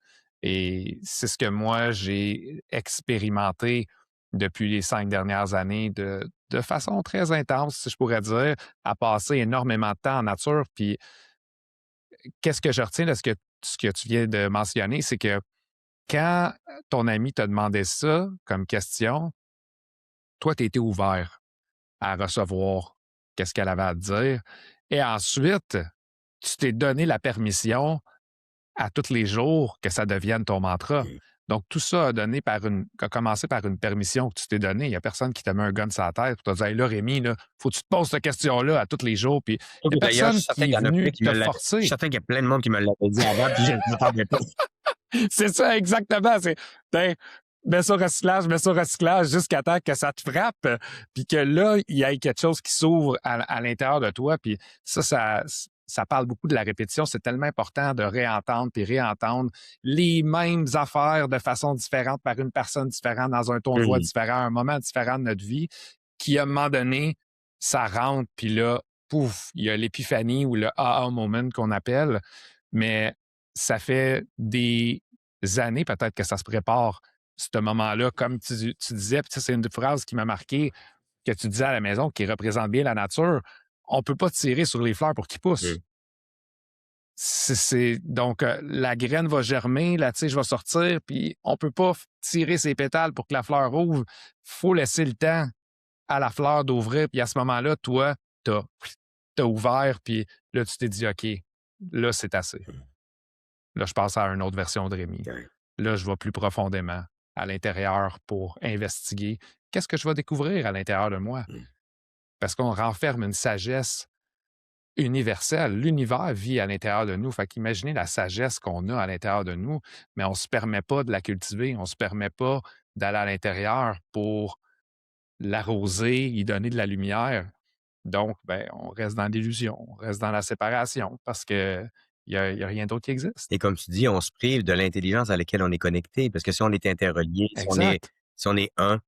Et c'est ce que moi, j'ai expérimenté depuis les 5 dernières années de façon très intense, si je pourrais dire, à passer énormément de temps en nature. Puis, qu'est-ce que je retiens de ce que tu viens de mentionner, c'est que quand ton ami t'a demandé ça comme question, toi, tu étais ouvert à recevoir qu'est-ce qu'elle avait à te dire. Et ensuite, tu t'es donné la permission à tous les jours que ça devienne ton mantra. Mmh. Donc, tout ça a commencé par une permission que tu t'es donnée. Il n'y a personne qui t'a mis un gun sur la tête pour te dire, hey, là, Rémi, là, faut que tu te poses cette question-là à tous les jours. Puis, il n'y a D'ailleurs, je personne suis certain qui est qu'il y en a plein venu qui te me l'a je suis forcer. certain qu'il y a plein de monde qui me l'avait dit avant, puis je m'attendais pas. C'est ça, exactement. C'est, ben, mets ça au recyclage jusqu'à temps que ça te frappe, puis que là, il y ait quelque chose qui s'ouvre à l'intérieur de toi. Puis ça parle beaucoup de la répétition. C'est tellement important de réentendre puis réentendre les mêmes affaires de façon différente par une personne différente, dans un ton de voix Mmh. différent, à un moment différent de notre vie, qui, à un moment donné, ça rentre, puis là, pouf, il y a l'épiphanie ou le aha moment qu'on appelle. Mais ça fait des années peut-être que ça se prépare, ce moment-là, comme tu disais, puis ça, c'est une phrase qui m'a marqué, que tu disais à la maison, qui représente bien la nature. On ne peut pas tirer sur les fleurs pour qu'ils poussent. Mmh. Donc, la graine va germer, la tige va sortir, puis on ne peut pas tirer ses pétales pour que la fleur ouvre. Il faut laisser le temps à la fleur d'ouvrir, puis à ce moment-là, toi, tu as ouvert, puis là, tu t'es dit, OK, là, c'est assez. Mmh. Là, je passe à une autre version de Rémi. Ouais. Là, je vais plus profondément à l'intérieur pour investiguer qu'est-ce que je vais découvrir à l'intérieur de moi. Mmh. Parce qu'on renferme une sagesse universelle. L'univers vit à l'intérieur de nous. Fait qu'imaginez la sagesse qu'on a à l'intérieur de nous, mais on ne se permet pas de la cultiver. On ne se permet pas d'aller à l'intérieur pour l'arroser, y donner de la lumière. Donc, ben, on reste dans l'illusion, on reste dans la séparation parce que il y a rien d'autre qui existe. Et comme tu dis, on se prive de l'intelligence à laquelle on est connecté, parce que si on est interrelié, Exact. si on est un,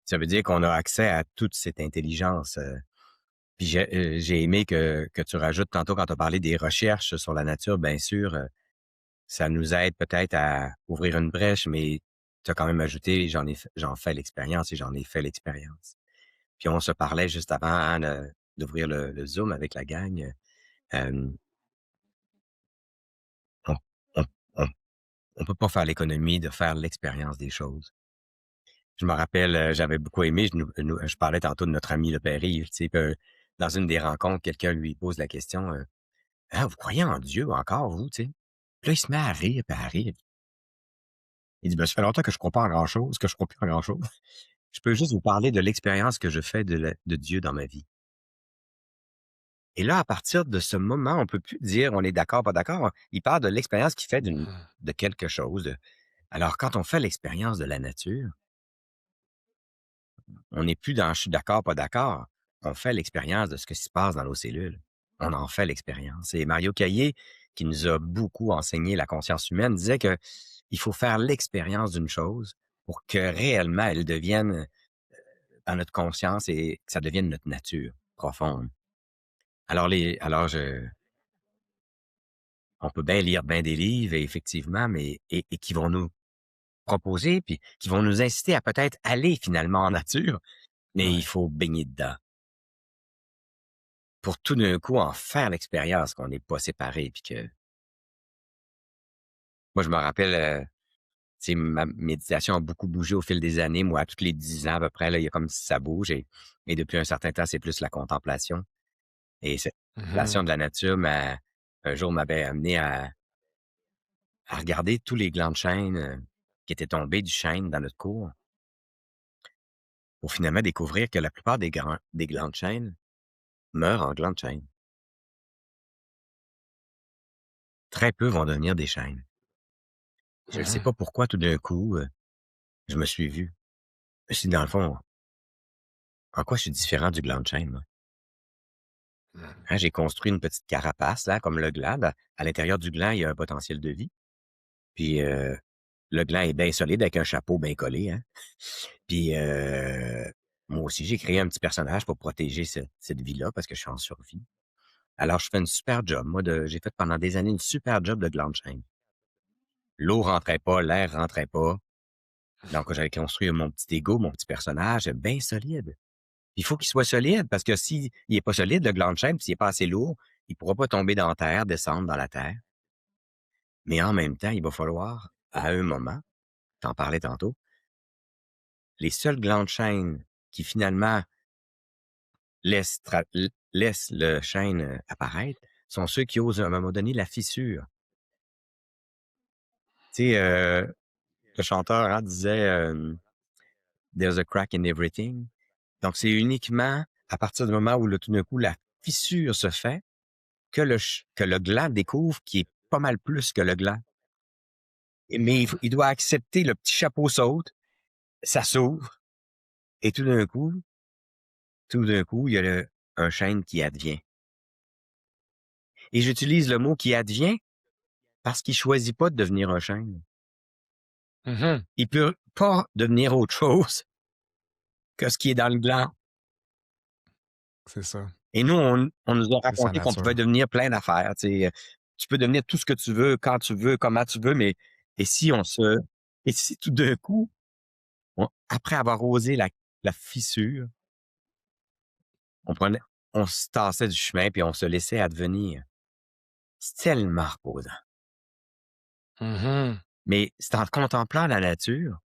ça veut dire qu'on a accès à toute cette intelligence, puis j'ai aimé que tu rajoutes tantôt quand tu as parlé des recherches sur la nature, bien sûr, ça nous aide peut-être à ouvrir une brèche, mais tu as quand même ajouté: j'en fais l'expérience et j'en ai fait l'expérience». Puis on se parlait juste avant, hein, d'ouvrir le Zoom avec la gang. Hem, on on on on peut pas faire l'économie de faire l'expérience des choses. Je me rappelle, j'avais beaucoup aimé, je parlais tantôt de notre ami le père Yves, tu sais, que dans une des rencontres, quelqu'un lui pose la question, «Ah, vous croyez en Dieu encore, vous?» tu sais? Puis là, il se met à rire, puis à rire. Il dit: «Ben, ça fait longtemps que je crois pas en grand-chose, que je crois plus en grand-chose. Je peux juste vous parler de l'expérience que je fais de Dieu dans ma vie». Et là, à partir de ce moment, on peut plus dire on est d'accord, pas d'accord. Il parle de l'expérience qu'il fait Mhm. de quelque chose. Alors, quand on fait l'expérience de la nature, on n'est plus dans je suis d'accord, pas d'accord. On fait l'expérience de ce qui se passe dans nos cellules. On en fait l'expérience. Et Mario Caillé, qui nous a beaucoup enseigné la conscience humaine, disait que il faut faire l'expérience d'une chose pour que réellement elle devienne dans notre conscience et que ça devienne notre nature profonde. Alors on peut bien lire bien des livres, effectivement, mais et qui vont nous proposer, puis qui vont nous inciter à peut-être aller finalement en nature, mais il Ouais. faut baigner dedans pour tout d'un coup en faire l'expérience qu'on n'est pas séparés, puis que moi, je me rappelle, tu sais, ma méditation a beaucoup bougé au fil des années. Moi, à tous les 10 ans à peu près, là, il y a comme si ça bouge et depuis un certain temps, c'est plus la contemplation et cette contemplation Mhm. de la nature un jour m'avait amené à regarder tous les glands de chêne, qui étaient tombés du chêne dans notre cour. Pour finalement découvrir que la plupart des glands de chêne meurent en glands de chêne. Très peu vont devenir des chênes. Je ne sais Mhm. pas pourquoi tout d'un coup, je me suis vu. Je me suis dit: «Dans le fond, en quoi je suis différent du gland de chêne, moi?» Mhm. Hein, j'ai construit une petite carapace là, comme le gland. À l'intérieur du gland, il y a un potentiel de vie. Puis, le gland est bien solide avec un chapeau bien collé, hein. Puis, moi aussi, j'ai créé un petit personnage pour protéger cette vie-là parce que je suis en survie. Alors je fais une super job. Moi de j'ai fait pendant des années une super job de gland de chêne. L'eau rentrait pas, l'air rentrait pas. Donc, j'avais construit mon petit égo, mon petit personnage bien solide. Il faut qu'il soit solide parce que s'il est pas solide, le gland de chêne, puis s'il est pas assez lourd, il pourra pas tomber dans la terre, descendre dans la terre. Mais en même temps, il va falloir, à un moment, t'en parlais tantôt, les seuls glands de chêne qui finalement laissent le chêne apparaître sont ceux qui osent à un moment donné la fissure. Tu sais, le chanteur hein, disait There's a crack in everything. Donc, c'est uniquement à partir du moment où tout d'un coup la fissure se fait que le gland découvre qu'il est pas mal plus que le gland. Mais il doit accepter le petit chapeau saute, ça s'ouvre et tout d'un coup, il y a un chêne qui advient. Et j'utilise le mot qui advient parce qu'il choisit pas de devenir un chêne. Mhm. Il peut pas devenir autre chose que ce qui est dans le gland. C'est ça. Et nous, on nous a C'est sa raconté qu'on pouvait nature. devenir plein d'affaires. Tu sais, tu peux devenir tout ce que tu veux, quand tu veux, comment tu veux, mais et si on se et si tout d'un coup, après avoir osé la fissure, on prenait on se tassait du chemin puis on se laissait advenir. C'est tellement reposant. Mhm. Mais c'est en contemplant la nature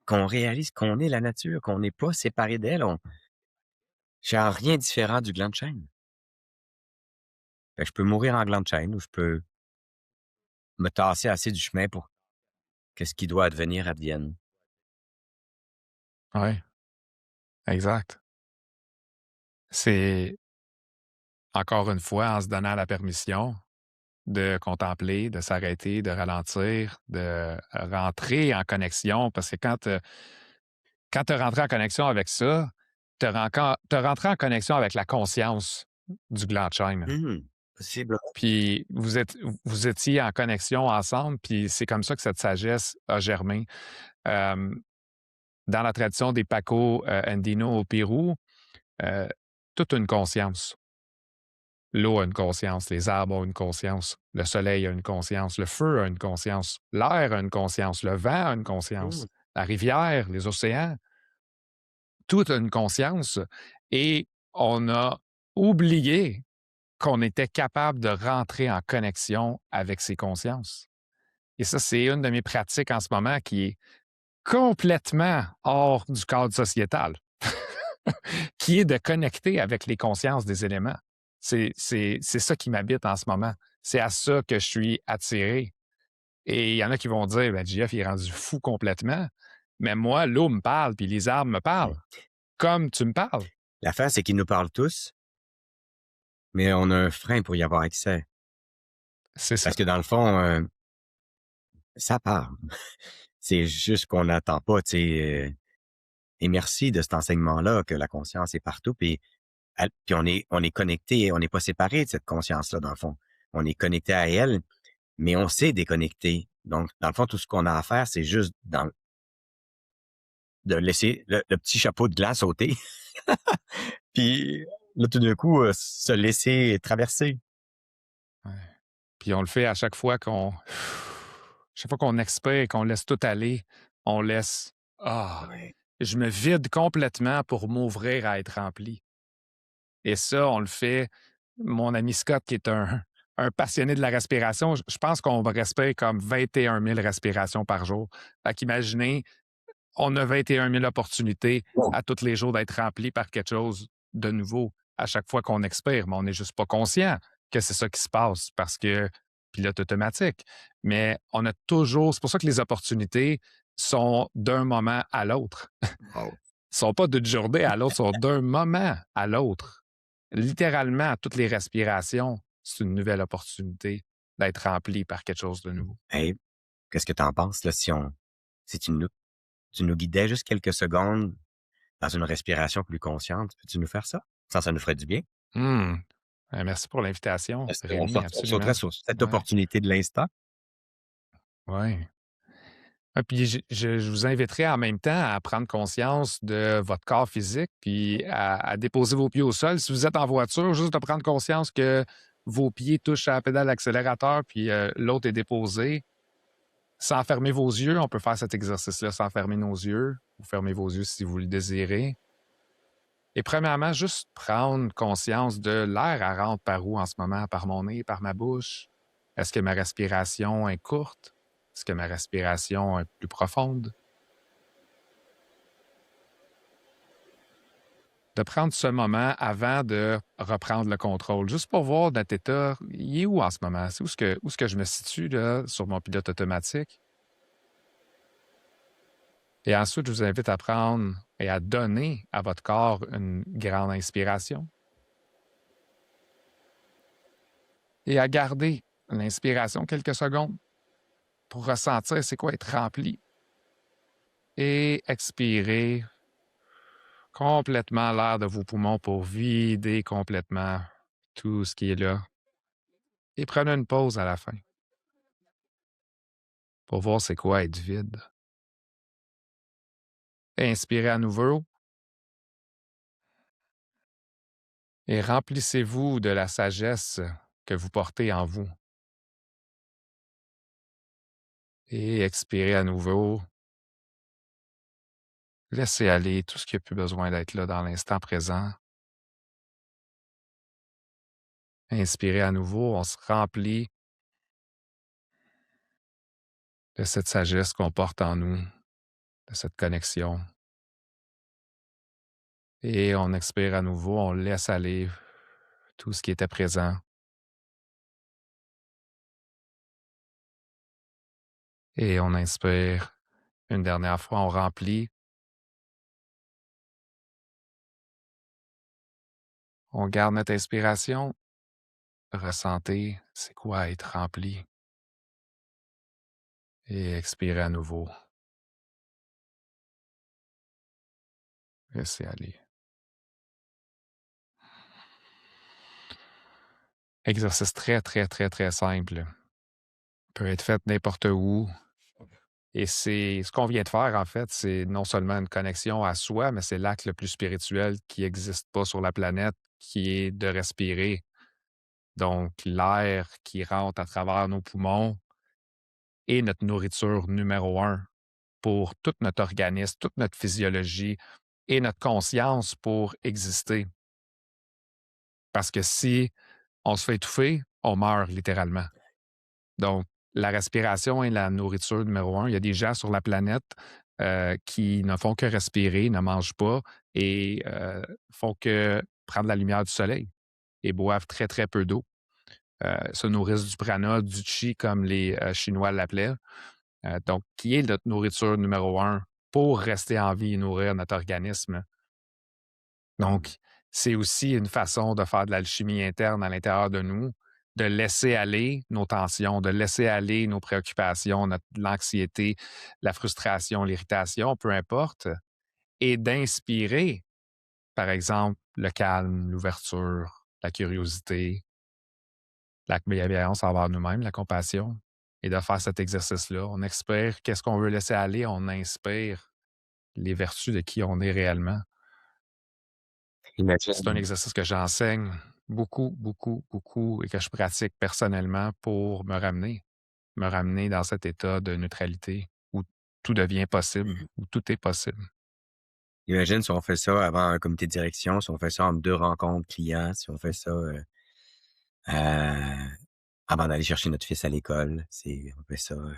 qu'on réalise qu'on est la nature, qu'on n'est pas séparé d'elle. Je suis en rien différent du gland de chêne. Fait que je peux mourir en gland de chêne ou je peux me tasser assez du chemin pour que ce qui doit advenir advienne. Ouais, exact. C'est encore une fois en se donnant la permission de contempler, de s'arrêter, de ralentir, de rentrer en connexion. Parce que quand tu rentré en connexion avec ça, tu as rentré en connexion avec la conscience du gland de chêne. Mmh, possible. Puis vous étiez en connexion ensemble, puis c'est comme ça que cette sagesse a germé. Euh, Dans la tradition des Paco Andino au Pérou, euh, toute une conscience. L'eau a une conscience, les arbres ont une conscience, le soleil a une conscience, le feu a une conscience, l'air a une conscience, le vent a une Mmh. conscience, la rivière, les océans. Tout a une conscience et on a oublié qu'on était capable de rentrer en connexion avec ces consciences. Et ça, c'est une de mes pratiques en ce moment qui est complètement hors du cadre sociétal, qui est de connecter avec les consciences des éléments. C'est ça qui m'habite en ce moment. C'est à ça que je suis attiré. Et il y en a qui vont dire, ben, JF, il est rendu fou complètement. Mais moi, l'eau me parle, puis les arbres me Mmh. parlent, comme tu me parles. L'affaire, c'est qu'ils nous parlent tous, mais on a un frein pour y avoir accès. C'est ça. Parce que dans le fond, ça parle. C'est juste qu'on n'attend pas, tu sais. Et merci de cet enseignement-là, que la conscience est partout, puis on est connecté, on n'est pas séparé de cette conscience-là, dans le fond. On est connecté à elle, mais on s'est déconnecté. Donc, dans le fond, tout ce qu'on a à faire, c'est juste de laisser le petit chapeau de glace ôter, puis là, tout d'un coup, se laisser traverser. Ouais. Puis on le fait à chaque fois qu'on expire, qu'on laisse tout aller, on laisse, ah, Ouais. je me vide complètement pour m'ouvrir à être rempli. Et ça, on le fait. Mon ami Scott, qui est un passionné de la respiration, je pense qu'on respire comme 21 000 respirations par jour. Fait qu'imaginez, on a 21 000 opportunités à tous les jours d'être remplis par quelque chose de nouveau à chaque fois qu'on expire, mais on n'est juste pas conscient que c'est ça qui se passe parce que pilote automatique. Mais on a toujours, c'est pour ça que les opportunités sont d'un moment à l'autre. Wow. Sont pas d'une journée à l'autre, sont d'un moment à l'autre. Littéralement, toutes les respirations, c'est une nouvelle opportunité d'être rempli par quelque chose de nouveau. Hey, qu'est-ce que tu en penses, là, si tu nous guidais juste quelques secondes dans une respiration plus consciente, peux-tu nous faire ça? Ça nous ferait du bien. Mmh. Merci pour l'invitation, Parce qu'on Rémi, on sauterait absolument. sur cette Ouais, opportunité de l'instant. ouais. Ah, puis je vous inviterai en même temps à prendre conscience de votre corps physique, puis à déposer vos pieds au sol. Si vous êtes en voiture, juste de prendre conscience que vos pieds touchent à la pédale d'accélérateur, puis l'autre est déposé. Sans fermer vos yeux, on peut faire cet exercice-là sans fermer nos yeux. Vous fermez vos yeux si vous le désirez. Et premièrement, juste prendre conscience de l'air à rentre par où en ce moment, par mon nez, par ma bouche. Est-ce que ma respiration est courte? Est-ce que ma respiration est plus profonde? De prendre ce moment avant de reprendre le contrôle, juste pour voir notre état, il est où en ce moment? C'est où est-ce que je me situe là, sur mon pilote automatique? Et ensuite, je vous invite à prendre et à donner à votre corps une grande inspiration et à garder l'inspiration quelques secondes pour ressentir c'est quoi être rempli et expirer complètement l'air de vos poumons pour vider complètement tout ce qui est là. Et prenez une pause à la fin pour voir c'est quoi être vide. Inspirez à nouveau et remplissez-vous de la sagesse que vous portez en vous. Et expirez à nouveau. Laissez aller tout ce qui a plus besoin d'être là dans l'instant présent. Inspirez à nouveau, on se remplit de cette sagesse qu'on porte en nous, de cette connexion. Et on expire à nouveau, on laisse aller tout ce qui était présent. Et on inspire une dernière fois, on remplit. On garde notre inspiration. Ressentez, c'est quoi être rempli. Et expirez à nouveau. Laissez aller. Exercice très, très, très, très simple. Peut être fait n'importe où. Et c'est ce qu'on vient de faire, en fait, c'est non seulement une connexion à soi, mais c'est l'acte le plus spirituel qui n'existe pas sur la planète, qui est de respirer. Donc, l'air qui rentre à travers nos poumons est notre nourriture numéro un pour tout notre organisme, toute notre physiologie. et notre conscience pour exister. Parce que si on se fait étouffer, on meurt littéralement. Donc, la respiration est la nourriture numéro un. Il y a des gens sur la planète qui ne font que respirer, ne mangent pas et font que prendre la lumière du soleil et boivent très, très peu d'eau. Se nourrissent du prana, du chi, comme les Chinois l'appelaient. Donc, qui est notre nourriture numéro un pour rester en vie et nourrir notre organisme. Donc, c'est aussi une façon de faire de l'alchimie interne à l'intérieur de nous, de laisser aller nos tensions, de laisser aller nos préoccupations, l'anxiété, la frustration, l'irritation, peu importe, et d'inspirer, par exemple, le calme, l'ouverture, la curiosité, la bienveillance envers nous-mêmes, la compassion, et de faire cet exercice-là. On expire qu'est-ce qu'on veut laisser aller, on inspire les vertus de qui on est réellement. C'est un Imagine, exercice que j'enseigne beaucoup, beaucoup, beaucoup et que je pratique personnellement pour me ramener dans cet état de neutralité où tout devient possible, où tout est possible. imagine si on fait ça avant un comité de direction, si on fait ça entre 2 rencontres clients, si on fait ça, euh, avant d'aller chercher notre fils à l'école, on fait ça Dans le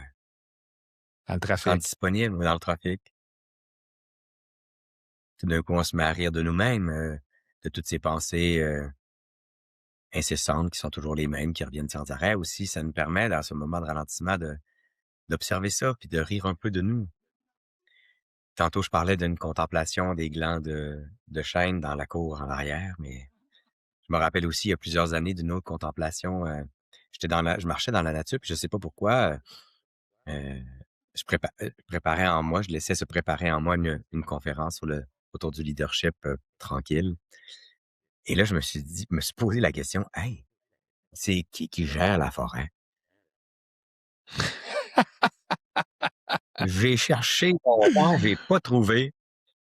quand trafic. disponible ou dans le trafic. Tout d'un coup, on se met à rire de nous-mêmes, de toutes ces pensées incessantes qui sont toujours les mêmes, qui reviennent sans arrêt aussi. Ça nous permet, dans ce moment de ralentissement, d'observer ça, puis de rire un peu de nous. Tantôt, je parlais d'une contemplation des glands de chêne dans la cour en arrière, mais je me rappelle aussi, il y a plusieurs années, d'une autre contemplation. Je marchais dans la nature, puis je sais pas pourquoi, euh, je préparais en moi, je laissais se préparer en moi une conférence autour du leadership tranquille. Et là, me suis posé la question, hey, c'est qui gère la forêt? J'ai cherché longtemps, j'ai pas trouvé.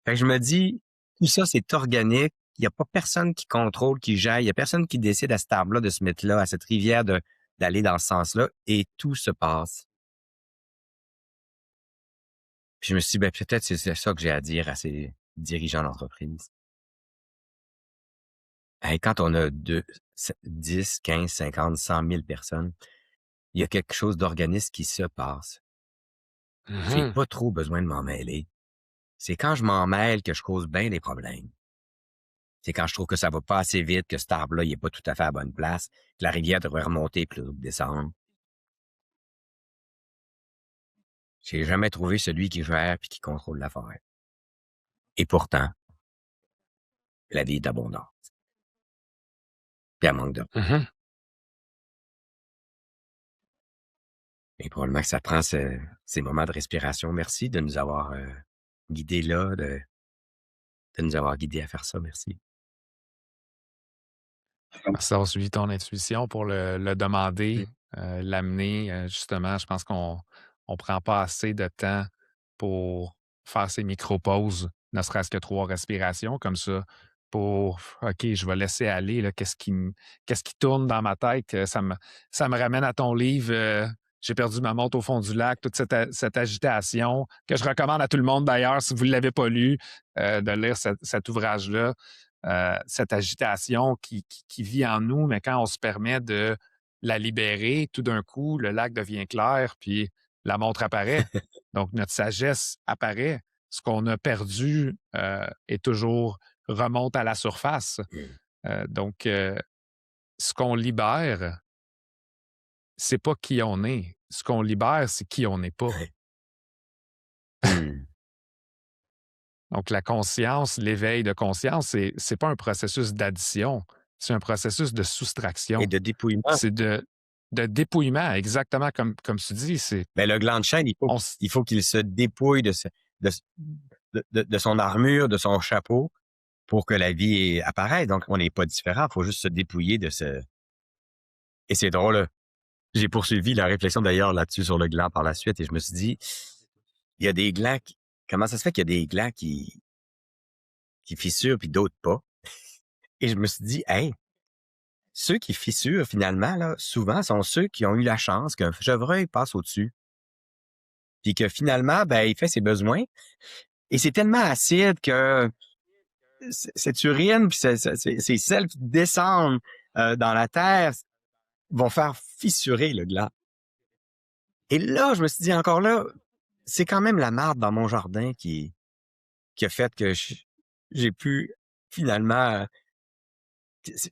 Fait que je me dis, tout ça, c'est organique. Il y a pas personne qui contrôle, qui gère. Il y a personne qui décide à cet arbre-là de se mettre là, à cette rivière d'aller dans ce sens-là. Et tout se passe. Puis je me suis dit, ben, peut-être c'est ça que j'ai à dire à ces dirigeants d'entreprise. Hey, quand on a 10, 15, 50, 100 000 personnes, il y a quelque chose d'organiste qui se passe. J'ai Mhm. pas trop besoin de m'en mêler. C'est quand je m'en mêle que je cause bien des problèmes. C'est quand je trouve que ça va pas assez vite, que cet arbre-là, il est pas tout à fait à la bonne place, que la rivière devrait remonter puis l'autre descendre. J'ai jamais trouvé celui qui gère puis qui contrôle la forêt. Et pourtant, la vie est abondante. Puis elle manque de. Mhm. Et probablement que ça prend ces moments de respiration. Merci de nous avoir guidés là, de nous avoir guidés à faire ça. Merci. Merci d'avoir suivi ton intuition pour le demander, l'amener. Justement, je pense qu'on ne prend pas assez de temps pour faire ces micro-pauses, ne serait-ce que 3 respirations comme ça, pour OK, je vais laisser aller, là, qu'est-ce qui tourne dans ma tête? Ça me ramène à ton livre. J'ai perdu ma montre au fond du lac, toute cette agitation, que je recommande à tout le monde d'ailleurs, si vous ne l'avez pas lu, de lire cet ouvrage-là. Cette agitation qui vit en nous, mais quand on se permet de la libérer, tout d'un coup, le lac devient clair, puis la montre apparaît. Donc, notre sagesse apparaît. Ce qu'on a perdu est toujours remonte à la surface. Donc, ce qu'on libère, c'est pas qui on est. Ce qu'on libère, c'est qui on n'est pas. Hmm. Donc, la conscience, l'éveil de conscience, c'est pas un processus d'addition, c'est un processus de Et soustraction. de dépouillement. C'est de dépouillement, exactement comme tu dis. Ben, le gland de chêne, il faut qu'il se dépouille de, de son armure, de son chapeau pour que la vie apparaisse. Donc, on n'est pas différent. Il faut juste se dépouiller de ce. Et c'est drôle, là. J'ai poursuivi la réflexion d'ailleurs là-dessus sur le gland par la suite et je me suis dit, il y a des glands comment ça se fait qu'il y a des glands qui fissurent puis d'autres pas? Et je me suis dit, hey, ceux qui fissurent finalement, là, souvent sont ceux qui ont eu la chance qu'un chevreuil passe au-dessus. Puis que finalement, ben, il fait ses besoins Et c'est tellement acide que cette urine puis ces sels qui descendent dans la terre vont faire fissurer le glas. Et là, je me suis dit encore là, c'est quand même la marde dans mon jardin qui a fait que j'ai pu finalement...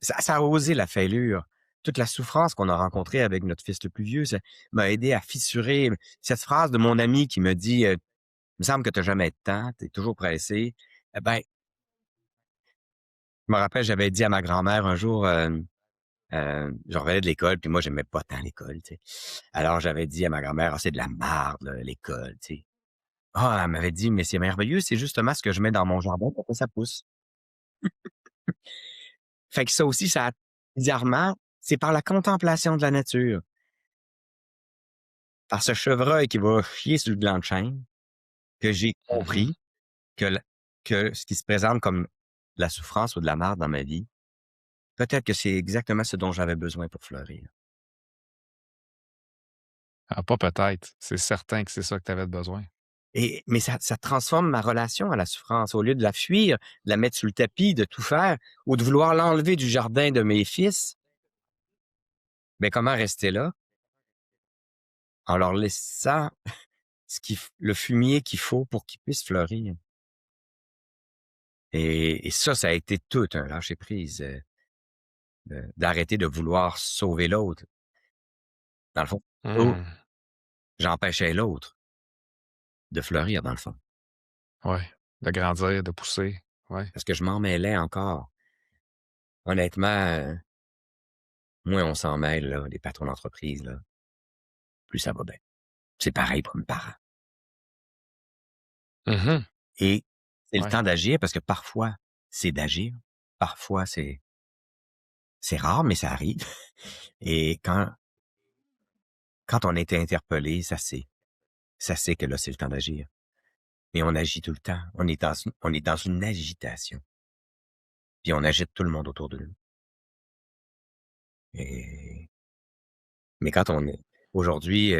Ça a osé la fêlure. Toute la souffrance qu'on a rencontrée avec notre fils le plus vieux, ça m'a aidé à fissurer. Cette phrase de mon ami qui me dit Il me semble que tu n'as jamais de temps, tu es toujours pressé. Eh ben, je me rappelle, j'avais dit à ma grand-mère un jour, je revenais de l'école, puis moi, j'aimais pas tant l'école, tu sais. Alors, j'avais dit à ma grand-mère, ah, c'est de la marde, là, l'école, tu sais. Ah, elle m'avait dit, mais c'est merveilleux, c'est justement ce que je mets dans mon jardin pour que ça pousse. Fait que ça aussi, bizarrement, c'est par la contemplation de la nature, par ce chevreuil qui va chier sur le gland de chêne, que j'ai Mhm. compris que, que ce qui se présente comme de la souffrance ou de la marde dans ma vie, peut-être que c'est exactement ce dont j'avais besoin pour fleurir. Ah, pas peut-être. C'est certain que c'est ça que tu avais besoin. Mais ça transforme ma relation à la souffrance. Au lieu de la fuir, de la mettre sous le tapis, de tout faire, ou de vouloir l'enlever du jardin de mes fils, ben comment rester là en leur laissant le fumier qu'il faut pour qu'ils puissent fleurir. Et ça a été tout un lâcher-prise, d'arrêter de vouloir sauver l'autre. Dans le fond, oh, Hmm. j'empêchais l'autre de fleurir, dans le fond, Ouais. De grandir, de pousser. Ouais. parce que je m'en mêlais encore. Honnêtement, moins on s'en mêle, là, les patrons d'entreprise, là, plus ça va bien. C'est pareil pour mes parents. Mhm. Et c'est le Ouais. temps d'agir parce que parfois, c'est d'agir. Parfois, c'est rare, mais ça arrive. Et quand on est interpellé, ça sait que là, c'est le temps d'agir. Et on agit tout le temps. On est dans une agitation. Puis on agite tout le monde autour de nous. Et, mais quand on est, aujourd'hui,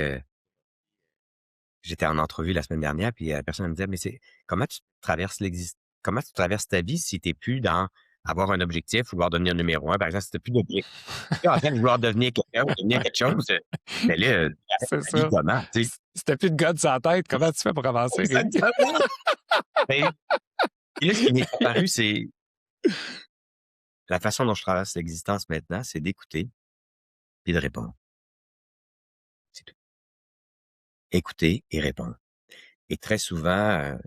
j'étais en entrevue la semaine dernière, puis la personne me disait, mais comment tu traverses comment tu traverses ta vie si t'es plus dans avoir un objectif, vouloir devenir numéro un, par exemple, si t'as plus d'objectif, tu es en train de vouloir devenir quelqu'un ou devenir quelque chose, mais là, C'est ta vie ça. comment, tu sais? Si t'as plus de gars sur la tête, comment tu fais pour avancer, Rémi? Exactement! Ben, et là, ce qui m'est apparu, c'est la façon dont je traverse l'existence maintenant, c'est d'écouter puis de répondre. C'est tout. Écouter et répondre. Et très souvent,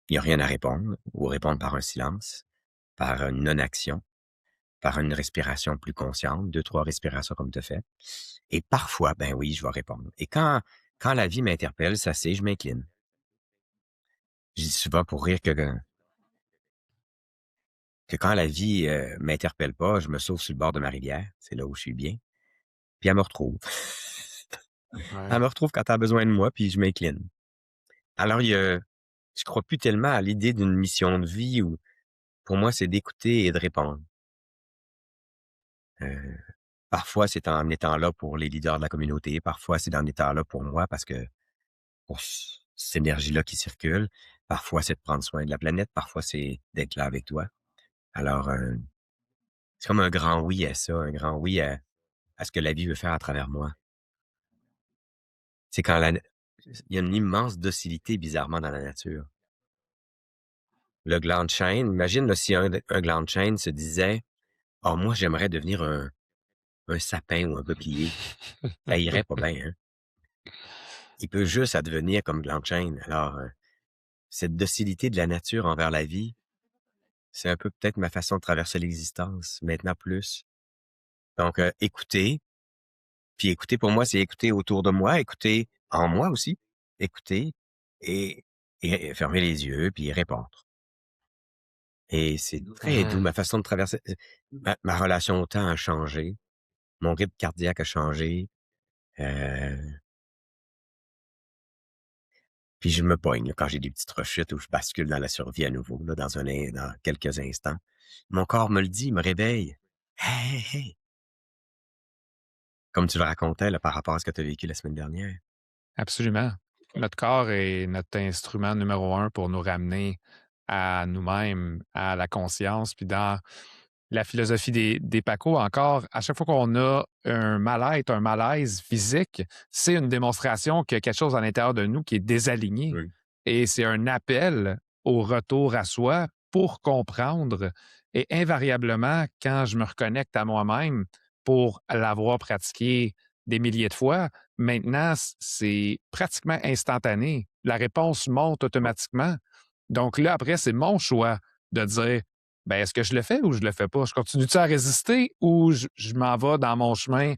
il y a rien à répondre ou répondre par un silence, par une non-action, par une respiration plus consciente, 2-3 respirations comme tu fais. Et parfois, ben oui, je vais répondre. Et quand la vie m'interpelle, ça c'est, je m'incline. Je dis souvent pour rire que quand la vie m'interpelle pas, je me sauve sur le bord de ma rivière. C'est là où je suis bien. Puis elle me retrouve. Elle Ouais. me retrouve quand elle a besoin de moi, puis je m'incline. Alors, je crois plus tellement à l'idée d'une mission de vie où, pour moi, c'est d'écouter et de répondre. Euh, Parfois, c'est en étant là pour les leaders de la communauté. Parfois, c'est en étant là pour moi parce que pour cette énergie-là qui circule. Parfois, c'est de prendre soin de la planète. Parfois, c'est d'être là avec toi. Alors, c'est comme un grand oui à ça, un grand oui à ce que la vie veut faire à travers moi. C'est il y a une immense docilité bizarrement dans la nature. Le gland de chêne, imagine là, si un gland de chêne se disait, oh, moi, j'aimerais devenir un sapin ou un peuplier. Ça irait pas bien, hein? Il peut juste advenir comme gland de chêne. Alors, cette docilité de la nature envers la vie, c'est un peu peut-être ma façon de traverser l'existence, maintenant plus. Donc, écouter, puis écouter pour moi, c'est écouter autour de moi, écouter en moi aussi, écouter et, et fermer les yeux, puis répondre. Et c'est très doux. Mhm. Ma façon de traverser, ma relation au temps a changé. Mon rythme cardiaque a changé. Euh, Puis je me pogne là, quand j'ai des petites rechutes où je bascule dans la survie à nouveau, là, dans quelques instants. Mon corps me le dit, me réveille. Hey, hey, hey! Comme tu le racontais là, par rapport à ce que tu as vécu la semaine dernière. Absolument. notre corps est notre instrument numéro un pour nous ramener à nous-mêmes, à la conscience. Puis dans la philosophie des PACO, encore, à chaque fois qu'on a un mal-être, un malaise physique, c'est une démonstration qu'il y a quelque chose à l'intérieur de nous qui est désaligné. Oui, Et c'est un appel au retour à soi pour comprendre. Et invariablement, quand je me reconnecte à moi-même pour l'avoir pratiqué des milliers de fois, maintenant, c'est pratiquement instantané. La réponse monte automatiquement. Donc là, après, c'est mon choix de dire, ben, est-ce que je le fais ou je le fais pas? Je continue-tu à résister ou je m'en vais dans mon chemin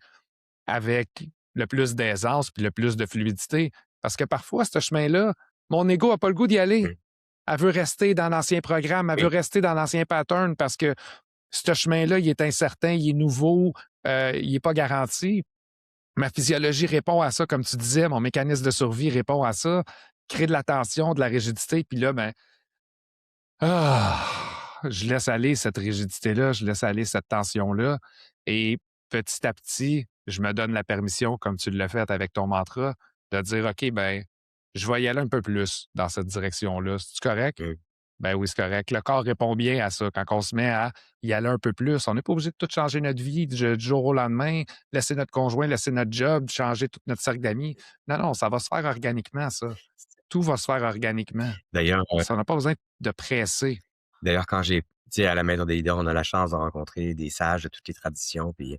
avec le plus d'aisance puis le plus de fluidité? Parce que parfois, ce chemin-là, mon ego n'a pas le goût d'y aller. oui, Elle veut rester dans l'ancien programme, elle veut oui, rester dans l'ancien pattern parce que ce chemin-là, il est incertain, il est nouveau, il n'est pas garanti. Ma physiologie répond à ça, comme tu disais, mon mécanisme de survie répond à ça, crée de la tension, de la rigidité, puis là, ben, je laisse aller cette rigidité-là, je laisse aller cette tension-là et petit à petit, je me donne la permission, comme tu l'as fait avec ton mantra, de dire: «OK, ben, je vais y aller un peu plus dans cette direction-là. C'est-tu correct?» oui. Ben oui, c'est correct. Le corps répond bien à ça. Quand on se met à y aller un peu plus, on n'est pas obligé de tout changer notre vie du jour au lendemain, laisser notre conjoint, laisser notre job, changer tout notre cercle d'amis. Non, non, ça va se faire organiquement, ça. Tout va se faire organiquement. D'ailleurs, Ça n'a pas besoin de presser. quand tu sais, à la Maison des leaders, on a la chance de rencontrer des sages de toutes les traditions, puis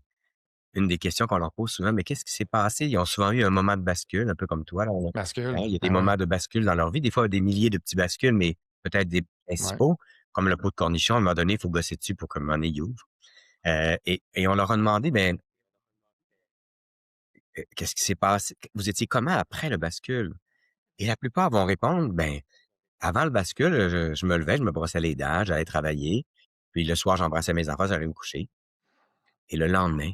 une des questions qu'on leur pose souvent: «Mais qu'est-ce qui s'est passé?» Ils ont souvent eu un moment de bascule, un peu comme toi, là, hein, Bascule. il y a des Ah ouais, moments de bascule dans leur vie, des fois des milliers de petits bascules, mais peut-être des ouais. principaux, comme le pot de cornichon, à un moment donné, il faut gosser dessus pour qu'à un moment donné, il ouvre. Et on leur a demandé: «Ben, qu'est-ce qui s'est passé? Vous étiez comment après le bascule?» Et la plupart vont répondre: «Ben, avant le bascule, je me levais, je me brossais les dents, j'allais travailler, puis le soir, j'embrassais mes enfants, j'allais me coucher. Et le lendemain,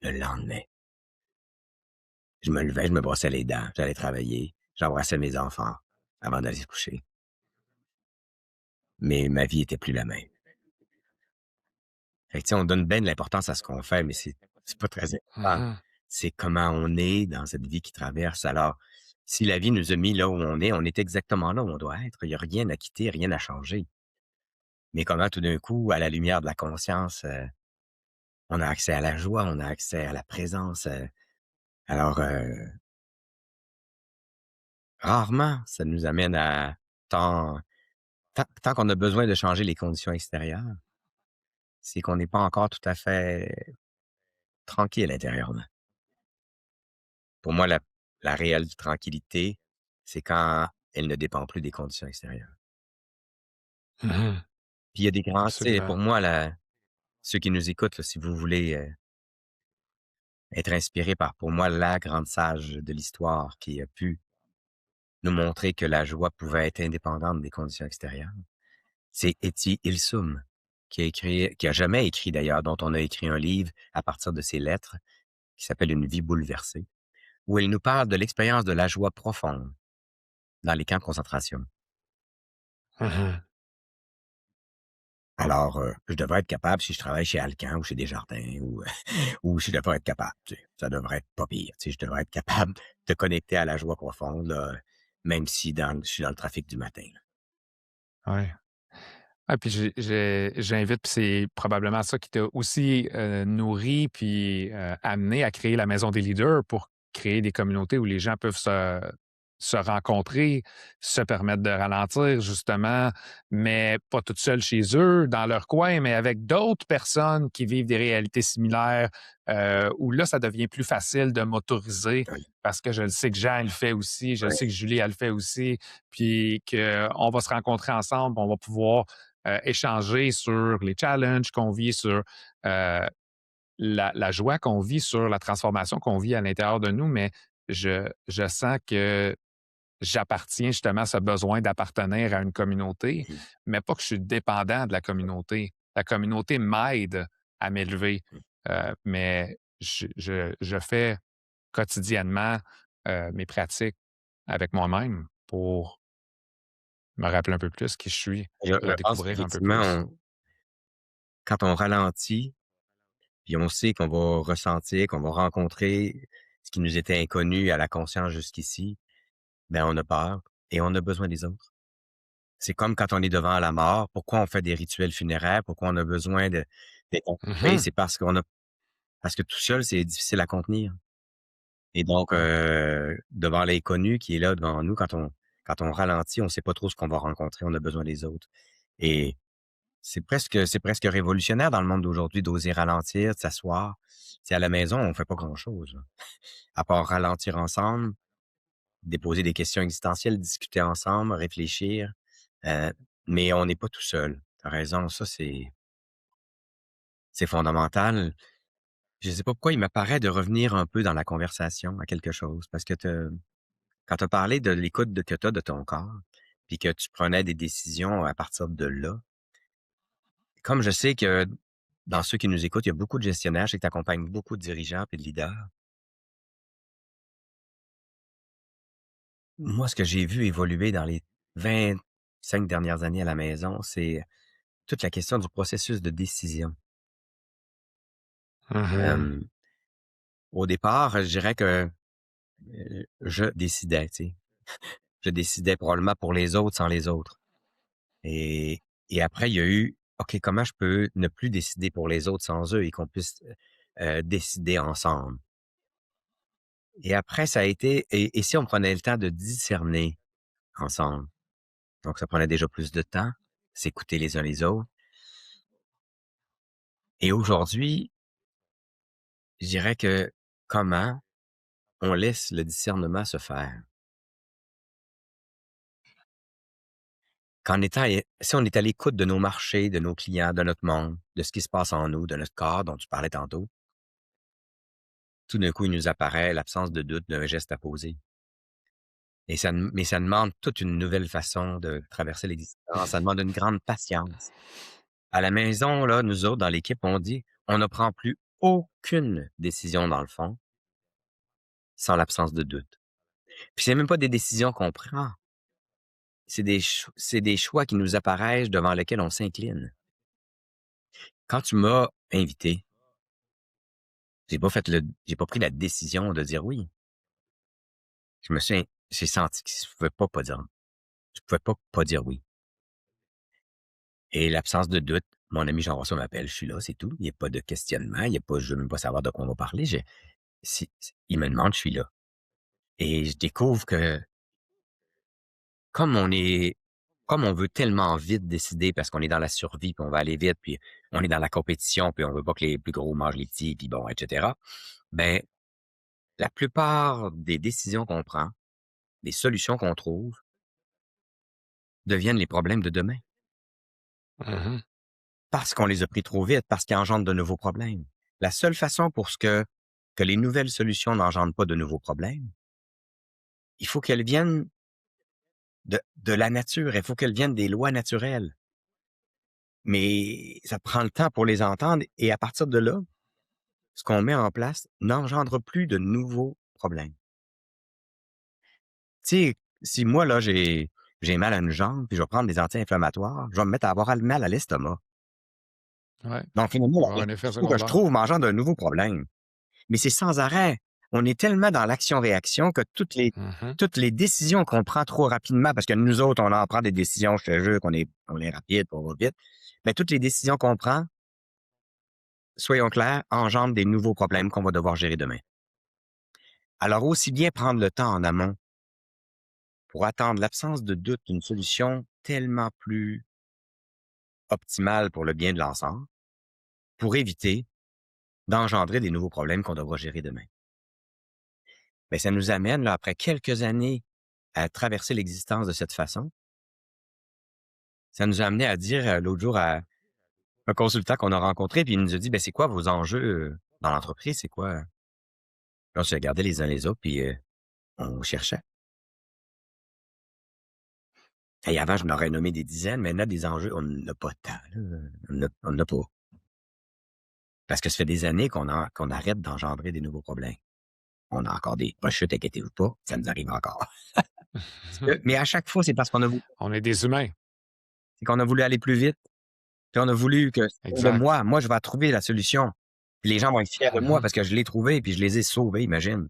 je me levais, je me brossais les dents, j'allais travailler, j'embrassais mes enfants avant d'aller se coucher. Mais ma vie était plus la même.» Fait que, tu sais, on donne bien de l'importance à ce qu'on fait, mais c'est pas très important. Mhm, C'est comment on est dans cette vie qui traverse. Alors, si la vie nous a mis là où on est exactement là où on doit être. Il y a rien à quitter, rien à changer. Mais comment tout d'un coup, à la lumière de la conscience, on a accès à la joie, on a accès à la présence, alors, rarement ça nous amène à tant tant qu'on a besoin de changer les conditions extérieures, c'est qu'on n'est pas encore tout à fait tranquille intérieurement. Pour moi, la réelle tranquillité, c'est quand elle ne dépend plus des conditions extérieures. mhm. Puis il y a des grands, tu sais, Absolument. pour moi, là, ceux qui nous écoutent, là, si vous voulez, être inspirés par, pour moi, la grande sage de l'histoire qui a pu nous montrer que la joie pouvait être indépendante des conditions extérieures, c'est Etty Hillesum, qui a jamais écrit d'ailleurs, dont on a écrit un livre à partir de ses lettres, qui s'appelle Une vie bouleversée, où elle nous parle de l'expérience de la joie profonde dans les camps de concentration. Mhm. Alors, je devrais être capable si je travaille chez Alcan ou chez Desjardins ou ou je devrais être capable, tu sais, ça devrait être pas pire, tu sais, je devrais être capable de connecter à la joie profonde, là, même si je suis dans le trafic du matin, là. Ouais. Ah, puis j'invite, puis c'est probablement ça qui t'a aussi nourri puis amené à créer la Maison des leaders pour créer des communautés où les gens peuvent se rencontrer, se permettre de ralentir, justement, mais pas tout seuls chez eux, dans leur coin, mais avec d'autres personnes qui vivent des réalités similaires, où là, ça devient plus facile de m'autoriser Oui, parce que je le sais que Jean, elle le fait aussi, je le oui, sais que Julie, elle le fait aussi, puis qu'on va se rencontrer ensemble, on va pouvoir échanger sur les challenges qu'on vit, sur euh, la joie qu'on vit, sur la transformation qu'on vit à l'intérieur de nous, mais je sens que j'appartiens justement à ce besoin d'appartenir à une communauté, mmh, mais pas que je suis dépendant de la communauté. La communauté m'aide à m'élever, mmh. mais je fais quotidiennement mes pratiques avec moi-même pour me rappeler un peu plus qui je suis, Je pense redécouvrir un peu qu'effectivement, plus. quand on ralentit, puis on sait qu'on va ressentir, qu'on va rencontrer ce qui nous était inconnu à la conscience jusqu'ici, ben, on a peur et on a besoin des autres. C'est comme quand on est devant la mort, pourquoi on fait des rituels funéraires? Pourquoi on a besoin d'être entouré? Mhm. C'est parce que tout seul, c'est difficile à contenir. Et donc, Ouais. devant l'inconnu qui est là devant nous, quand on ralentit, on sait pas trop ce qu'on va rencontrer, on a besoin des autres. Et c'est presque révolutionnaire dans le monde d'aujourd'hui d'oser ralentir, de s'asseoir. C'est à la maison, on fait pas grand-chose, là, à part ralentir ensemble, déposer des questions existentielles, discuter ensemble, réfléchir, heu, mais on n'est pas tout seul. Tu as raison, ça c'est fondamental. Je sais pas pourquoi il m'apparaît de revenir un peu dans la conversation à quelque chose parce que quand tu as parlé de l'écoute que tu as de ton corps, puis que tu prenais des décisions à partir de là, comme je sais que dans ceux qui nous écoutent, il y a beaucoup de gestionnaires, je sais que tu accompagnes beaucoup de dirigeants et de leaders. Moi, ce que j'ai vu évoluer dans les 25 dernières années à la maison, c'est toute la question du processus de décision. Mhm. Hem, Au départ, je dirais que, je décidais, tu sais. Je décidais probablement pour les autres sans les autres. Et et après, il y a eu: «OK, comment je peux ne plus décider pour les autres sans eux et qu'on puisse, décider ensemble?» Et après, ça a été: «Et si on prenait le temps de discerner ensemble?» Donc ça prenait déjà plus de temps, s'écouter les uns les autres. Et aujourd'hui, je dirais que comment on laisse le discernement se faire? Qu'en étant si on est à l'écoute de nos marchés, de nos clients, de notre monde, de ce qui se passe en nous, de notre corps dont tu parlais tantôt, tout d'un coup, il nous apparaît l'absence de doute d'un geste à poser. Et mais ça demande toute une nouvelle façon de traverser l'existence. Ça demande une grande patience. À la maison, là, nous autres, dans l'équipe, on dit, on ne prend plus aucune décision dans le fond sans l'absence de doute. Puis c'est même pas des décisions qu'on prend. C'est des choix qui nous apparaissent devant lesquels on s'incline. Quand tu m'as invité, j'ai pas pris la décision de dire oui. J'ai senti que je pouvais pas dire, je pouvais pas dire oui. Et l'absence de doute, mon ami Jean-François m'appelle, je suis là, c'est tout. Il y a pas de questionnement, il y a pas je veux même pas savoir de quoi on va parler. Il me demande, je suis là. Et je découvre que comme on est comme on veut tellement vite décider parce qu'on est dans la survie, puis on va aller vite, puis on est dans la compétition, puis on veut pas que les plus gros mangent les petits, puis bon, et cetera. Ben, la plupart des décisions qu'on prend, des solutions qu'on trouve, deviennent les problèmes de demain. Mhm. Parce qu'on les a pris trop vite, parce qu'ils engendrent de nouveaux problèmes. La seule façon pour que les nouvelles solutions n'engendrent pas de nouveaux problèmes, il faut qu'elles viennent de la nature, il faut qu'elles viennent des lois naturelles. Mais ça prend le temps pour les entendre et à partir de là, ce qu'on met en place n'engendre plus de nouveaux problèmes. Tu sais, si moi, là, j'ai mal à une jambe, puis je vais prendre des anti-inflammatoires, je vais me mettre à avoir mal à l'estomac. Ouais. Donc finalement, Ça la va avoir un effet réflexion que je secondaire. trouve m'engendre un nouveau problème. Mais c'est sans arrêt. On est tellement dans l'action-réaction que Mhm. toutes les décisions qu'on prend trop rapidement, parce que nous autres, on en prend des décisions, je te jure on est rapide, on va vite. Mais toutes les décisions qu'on prend, soyons clairs, engendrent des nouveaux problèmes qu'on va devoir gérer demain. Alors, aussi bien prendre le temps en amont pour attendre l'absence de doute d'une solution tellement plus optimale pour le bien de l'ensemble, pour éviter d'engendrer des nouveaux problèmes qu'on devra gérer demain. Mais ça nous amène, là, après quelques années à traverser l'existence de cette façon, ça nous a amené à dire, l'autre jour à un consultant qu'on a rencontré, puis il nous a dit: «Ben, c'est quoi vos enjeux, dans l'entreprise? C'est quoi?» Là, on s'est regardés les uns les autres, puis, on cherchait. Et avant, je n'aurais nommé des dizaines, maintenant des enjeux, on n'en a pas tant, là, on en a pas. Parce que ça fait des années qu'on arrête d'engendrer des nouveaux problèmes. On a encore des rechutes, inquiétez-vous pas, ça nous arrive encore. Mais à chaque fois, On est des humains. c'est qu'on a voulu aller plus vite, puis on a voulu que de Exact. moi, je vais trouver la solution. Puis les gens vont être fiers de moi Mhm. parce que je l'ai trouvé, puis je les ai sauvés, imagine.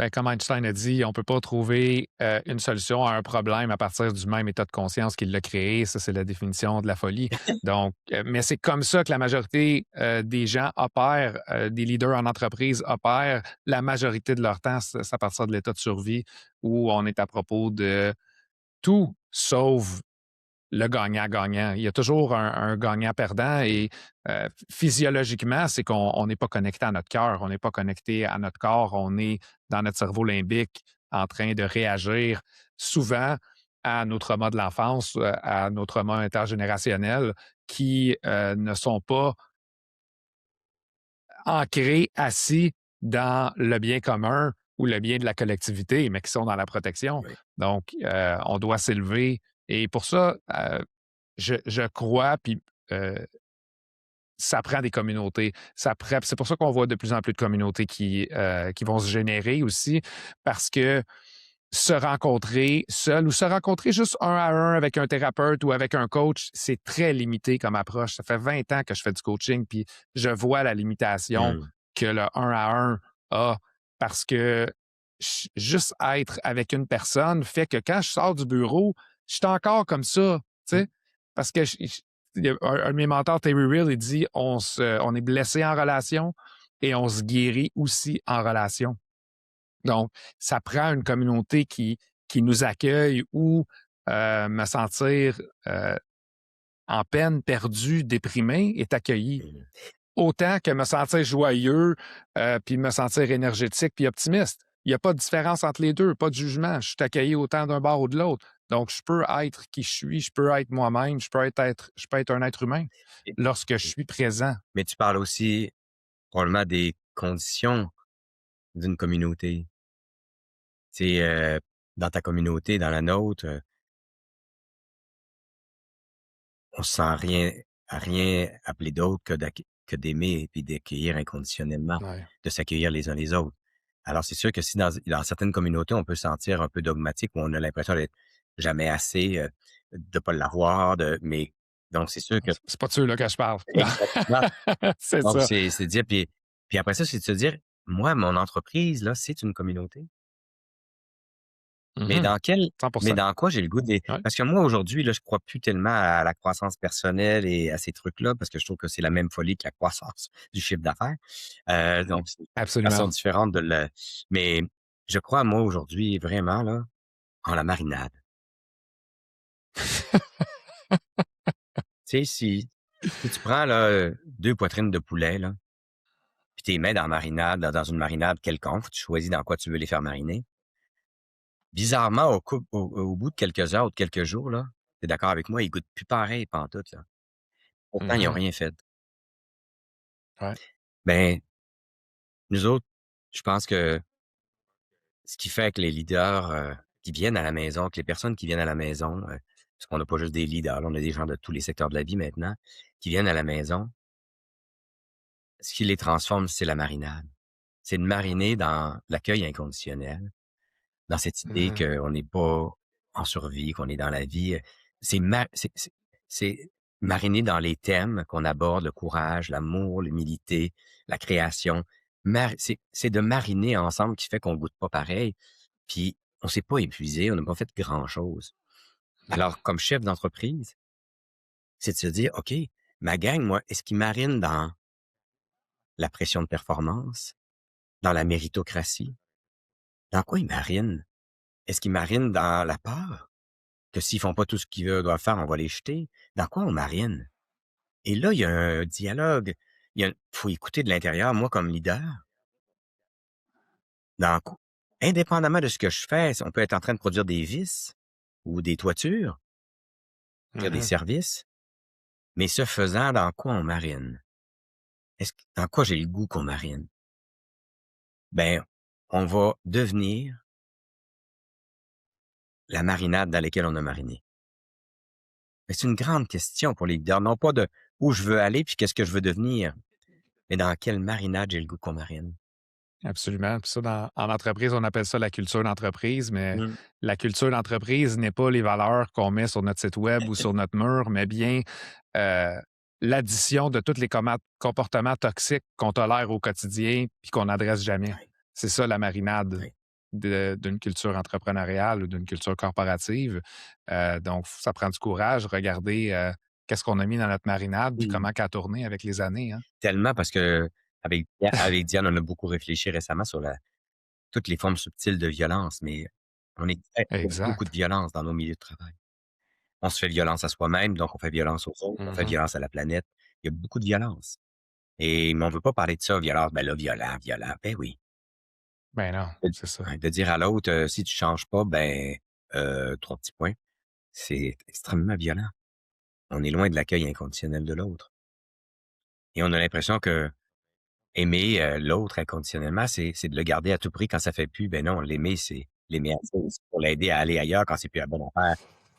Ben, comme Einstein a dit, on ne peut pas trouver une solution à un problème à partir du même état de conscience qu'il l'a créé. Ça, c'est la définition de la folie. Donc, mais c'est comme ça que la majorité des gens opèrent, des leaders en entreprise opèrent. La majorité de leur temps, c'est à partir de l'état de survie où on est à propos de tout sauf le gagnant-gagnant. Il y a toujours un gagnant-perdant et physiologiquement, c'est qu'on n'est pas connecté à notre cœur, on n'est pas connecté à notre corps, on est dans notre cerveau limbique en train de réagir souvent à nos traumas de l'enfance, à nos traumas intergénérationnels qui ne sont pas ancrés, assis dans le bien commun ou le bien de la collectivité, mais qui sont dans la protection. Oui. Donc, on doit s'élever. Et pour ça, je crois, puis ça prend des communautés. C'est pour ça qu'on voit de plus en plus de communautés qui vont se générer aussi, parce que se rencontrer seul ou se rencontrer juste un à un avec un thérapeute ou avec un coach, c'est très limité comme approche. Ça fait 20 ans que je fais du coaching, puis je vois la limitation Mmh. que le un à un a parce que juste être avec une personne fait que quand je sors du bureau, je suis encore comme ça, tu sais, parce que il y a un de mes mentors, Terry Real, il dit on est blessé en relation et on se guérit aussi en relation. Donc, ça prend une communauté qui nous accueille ou me sentir en peine, perdu, déprimé est accueilli. Mmh. Autant que me sentir joyeux, puis me sentir énergétique, puis optimiste. Il n'y a pas de différence entre les deux, pas de jugement. Je suis accueilli autant d'un bord ou de l'autre. Donc, je peux être qui je suis, je peux être moi-même, je peux être un être humain Et lorsque je suis présent. mais tu parles aussi probablement des conditions d'une communauté. Tu sais, dans ta communauté, dans la nôtre, on se sent rien appeler d'autre que d'aimer et puis d'accueillir inconditionnellement, Ouais. de s'accueillir les uns les autres. Alors c'est sûr que si dans certaines communautés, on peut se sentir un peu dogmatique, où on a l'impression d'être jamais assez, de pas l'avoir, mais donc c'est sûr que C'est pas de ceux-là que je parle. exactement. C'est Donc ça. c'est dire puis après ça, c'est de se dire: «Moi, mon entreprise là, c'est une communauté». Mais Mhm. dans quel mais 100%. dans quoi j'ai le goût Ouais. parce que moi, aujourd'hui, là, je crois plus tellement à la croissance personnelle et à ces trucs-là, parce que je trouve que c'est la même folie que la croissance du chiffre d'affaires. Donc c'est une façon Absolument. différente de le mais je crois, moi, aujourd'hui, vraiment, là, en la marinade. Tu sais, si tu prends, là, 2 poitrines de poulet, là, puis tu les mets dans la marinade, dans une marinade quelconque, tu choisis dans quoi tu veux les faire mariner. Bizarrement, au bout de quelques heures ou de quelques jours, là, tu es d'accord avec moi, ils goûtent plus pareil pantoute, là. Pourtant, ils ont Mhm. rien fait. Ouais. Ben, nous autres, je pense que ce qui fait que les leaders, qui viennent à la maison, que les personnes qui viennent à la maison, parce qu'on n'a pas juste des leaders, là, on a des gens de tous les secteurs de la vie maintenant, qui viennent à la maison, ce qui les transforme, c'est la marinade. C'est de mariner dans l'accueil inconditionnel, dans cette idée Mhm. qu'on n'est pas en survie, qu'on est dans la vie. C'est mariner dans les thèmes qu'on aborde, le courage, l'amour, l'humilité, la création. C'est de mariner ensemble qui fait qu'on goûte pas pareil, puis on s'est pas épuisé, on n'a pas fait grand-chose. Non. Alors, comme chef d'entreprise, c'est de se dire: «OK, ma gang, moi, est-ce qu'ils marinent dans la pression de performance, dans la méritocratie? Dans quoi ils marinent? Est-ce qu'ils marinent dans la peur? Que s'ils font pas tout ce qu'ils doivent faire, on va les jeter? Dans quoi on marine?» Et là, il y a un dialogue, faut écouter de l'intérieur, moi comme leader, dans quoi indépendamment de ce que je fais, on peut être en train de produire des vis ou des toitures, dire des Mhm. services, mais ce faisant, dans quoi on marine? Dans quoi j'ai le goût qu'on marine? Ben, on va devenir la marinade dans laquelle on a mariné. Mais c'est une grande question pour les leaders, non pas de où je veux aller puis qu'est-ce que je veux devenir, mais dans quelle marinade j'ai le goût qu'on marine. Absolument. Puis ça, en entreprise, on appelle ça la culture d'entreprise, mais Mmh. la culture d'entreprise n'est pas les valeurs qu'on met sur notre site web ou sur notre mur, mais bien euh, l'addition de tous les comportements toxiques qu'on tolère au quotidien puis qu'on n'adresse jamais. Oui, C'est ça la marinade. oui. d'une culture entrepreneuriale ou d'une culture corporative. Donc, ça prend du courage. Regardez qu'est-ce qu'on a mis dans notre marinade, puis Mmh. comment qu'elle a tourné avec les années. Hein? Tellement parce qu'avec Diane, on a beaucoup réfléchi récemment sur toutes les formes subtiles de violence, mais il y a beaucoup de Exact. violence dans nos milieux de travail. On se fait violence à soi-même, donc on fait violence aux autres, on fait Mhm. violence à la planète. Il y a beaucoup de violence mais on veut pas parler de ça, violence. Ben là, violent, violent. Ben oui. Ben non, De c'est ça. ouais, de dire à l'autre, «Si tu changes pas, ben, 3 petits points», c'est extrêmement violent. On est loin de l'accueil inconditionnel de l'autre et on a l'impression que aimer, l'autre inconditionnellement, c'est de le garder à tout prix quand ça fait plus. Ben non, l'aimer, c'est l'aimer assez, c'est pour l'aider à aller ailleurs quand c'est plus la bonne affaire.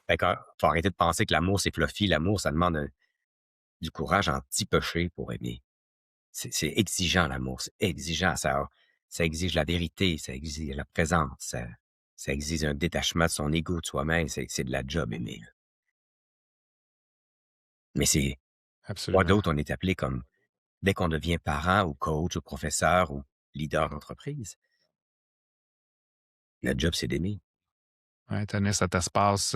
Fait que, faut arrêter de penser que l'amour, c'est fluffy. L'amour, ça demande du courage anti-poché pour aimer. C'est exigeant l'amour, c'est exigeant. Ça exige la vérité, ça exige la présence, ça exige un détachement de son ego de soi-même. C'est de la job aimer, là. Mais c'est quoi Absolument. d'autre on est appelé comme dès qu'on devient parent ou coach ou professeur ou leader d'entreprise, notre job, c'est d'aimer. Ouais, tenir cet espace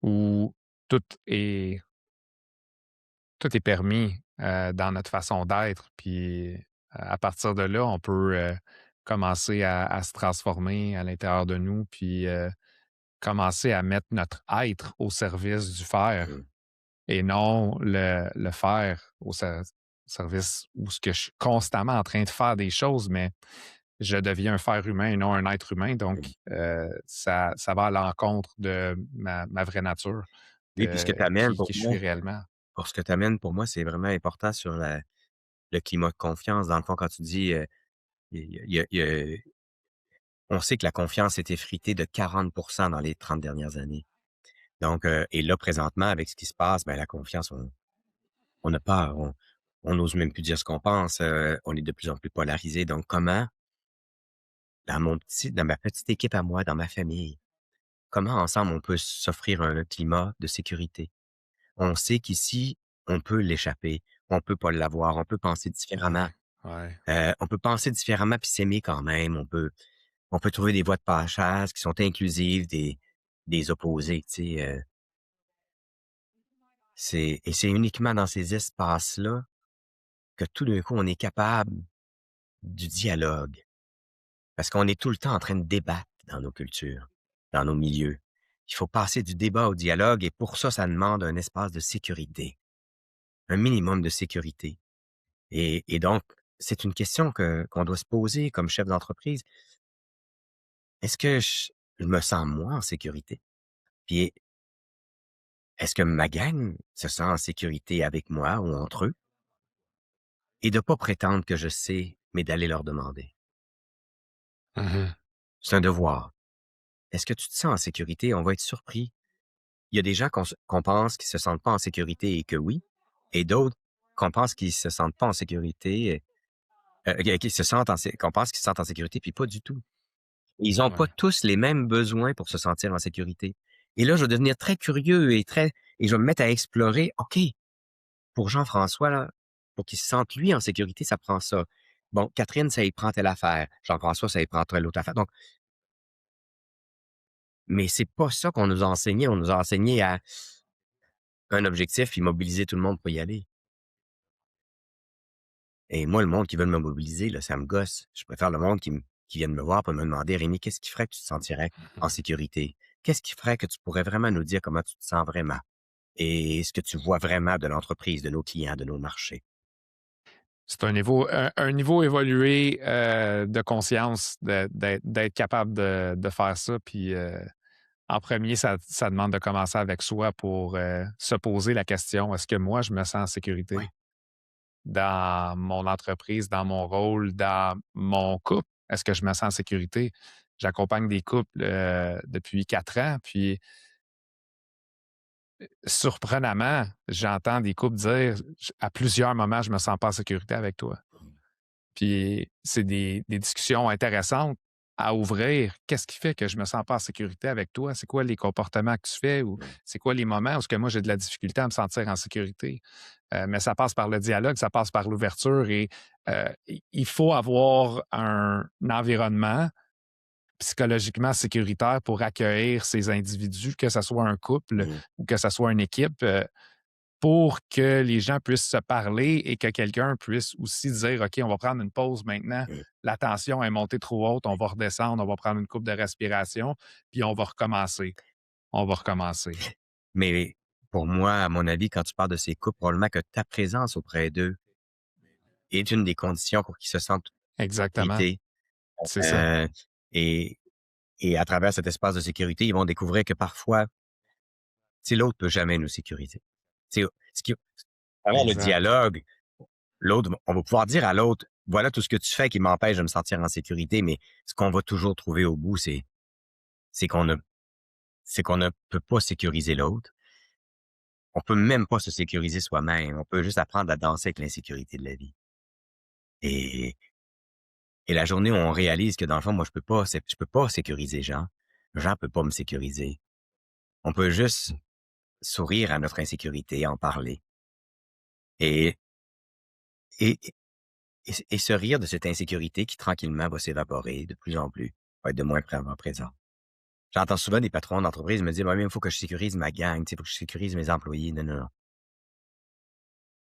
où tout est, tout est permis dans notre façon d'être. Puis à partir de là, on peut commencer à se transformer à l'intérieur de nous, puis commencer à mettre notre être au service du faire Mmh, et non le faire service où ce que je suis constamment en train de faire des choses, mais je deviens un faire humain et non un être humain. mmh. Donc, ça va à l'encontre de ma vraie nature, Oui, puis ce que tu de amènes pour qui je moi suis réellement. pour ce que tu amènes pour moi, c'est vraiment important sur le climat de confiance. Dans le fond, quand tu dis, il y a on sait que la confiance s'est effritée de 40 dans les 30 dernières années. Donc, et là, présentement, avec ce qui se passe, ben, la confiance, on a peur, on n'ose même plus dire ce qu'on pense, on est de plus en plus polarisé. Donc, comment, dans ma petite équipe à moi, dans ma famille, comment ensemble on peut s'offrir un climat de sécurité? On sait qu'ici, on peut l'échapper, on peut pas l'avoir, on peut penser différemment. Ouais, ouais. On peut penser différemment puis s'aimer quand même. On peut trouver des voies de passage qui sont inclusives des opposés, tu sais, c'est uniquement dans ces espaces-là que tout d'un coup, on est capable du dialogue. Parce qu'on est tout le temps en train de débattre dans nos cultures, dans nos milieux. Il faut passer du débat au dialogue et pour ça, ça demande un espace de sécurité, un minimum de sécurité. Et donc, c'est une question qu'on doit se poser comme chef d'entreprise. Est-ce que je me sens moi en sécurité? Puis est-ce que ma gang se sent en sécurité avec moi ou entre eux? Et de pas prétendre que je sais, mais d'aller leur demander. Mhm. C'est un devoir. Est-ce que tu te sens en sécurité? On va être surpris. Il y a des gens qu'on pense qu'ils se sentent pas en sécurité et que oui, et d'autres qu'on pense qu'ils se sentent pas en sécurité, qu'on pense qu'ils se sentent en sécurité, puis pas du tout. Ils ont pas Ouais. tous les mêmes besoins pour se sentir en sécurité. Et là, je vais devenir très curieux et je vais me mettre à explorer. OK, pour Jean-François, là, pour qu'il se sente lui en sécurité, ça prend ça. Bon, Catherine, ça y prend telle affaire. Jean-François, ça y prend telle autre affaire. Donc, mais c'est pas ça qu'on nous a enseigné. On nous a enseigné à un objectif puis mobiliser tout le monde pour y aller. Et moi, le monde qui veut me mobiliser, là, ça me gosse. Je préfère le monde qui vienne me voir pour me demander: «Rémi, qu'est-ce qui ferait que tu te sentirais en Mhm. sécurité? Qu'est-ce qui ferait que tu pourrais vraiment nous dire comment tu te sens vraiment? Et ce que tu vois vraiment de l'entreprise, de nos clients, de nos marchés?» C'est un niveau évolué de conscience, d'être capable de faire ça. Puis en premier, ça demande de commencer avec soi pour se poser la question, est-ce que moi, je me sens en sécurité Ouais. dans mon entreprise, dans mon rôle, dans mon couple? Est-ce que je me sens en sécurité? J'accompagne des couples depuis 4 ans, puis surprenamment, j'entends des couples dire à plusieurs moments, je me sens pas en sécurité avec toi. Puis c'est des discussions intéressantes à ouvrir. Qu'est-ce qui fait que je me sens pas en sécurité avec toi? C'est quoi les comportements que tu fais ou Mmh. c'est quoi les moments où ce que moi j'ai de la difficulté à me sentir en sécurité? Mais ça passe par le dialogue, ça passe par l'ouverture et il faut avoir un environnement psychologiquement sécuritaire pour accueillir ces individus, que ce soit un couple Mmh. ou que ce soit une équipe, pour que les gens puissent se parler et que quelqu'un puisse aussi dire, OK, on va prendre une pause maintenant. Mmh. La tension est montée trop haute, on va redescendre, on va prendre une coupe de respiration, puis on va recommencer. On va recommencer. Mais pour moi, à mon avis, quand tu parles de ces couples, probablement que ta présence auprès d'eux est une des conditions pour qu'ils se sentent en Exactement. sécurité. C'est ça. Heu et et à travers cet espace de sécurité, ils vont découvrir que parfois, tu sais, l'autre peut jamais nous sécuriser. Tu sais, ce qui à travers le Exact. dialogue, l'autre, on va pouvoir dire à l'autre: «Voilà tout ce que tu fais qui m'empêche de me sentir en sécurité», mais ce qu'on va toujours trouver au bout, c'est qu'on ne c'est qu'on ne peut pas sécuriser l'autre. On peut même pas se sécuriser soi-même. On peut juste apprendre à danser avec l'insécurité de la vie. Et et la journée où on réalise que dans le fond, moi, je peux pas sécuriser Jean. Jean peut pas me sécuriser. On peut juste sourire à notre insécurité, en parler et et et se rire de cette insécurité qui tranquillement va s'évaporer de plus en plus, va être de moins présent. J'entends souvent des patrons d'entreprise me dire: «Ouais, mais il faut que je sécurise ma gang, tu sais, il faut que je sécurise mes employés». Non, non, non.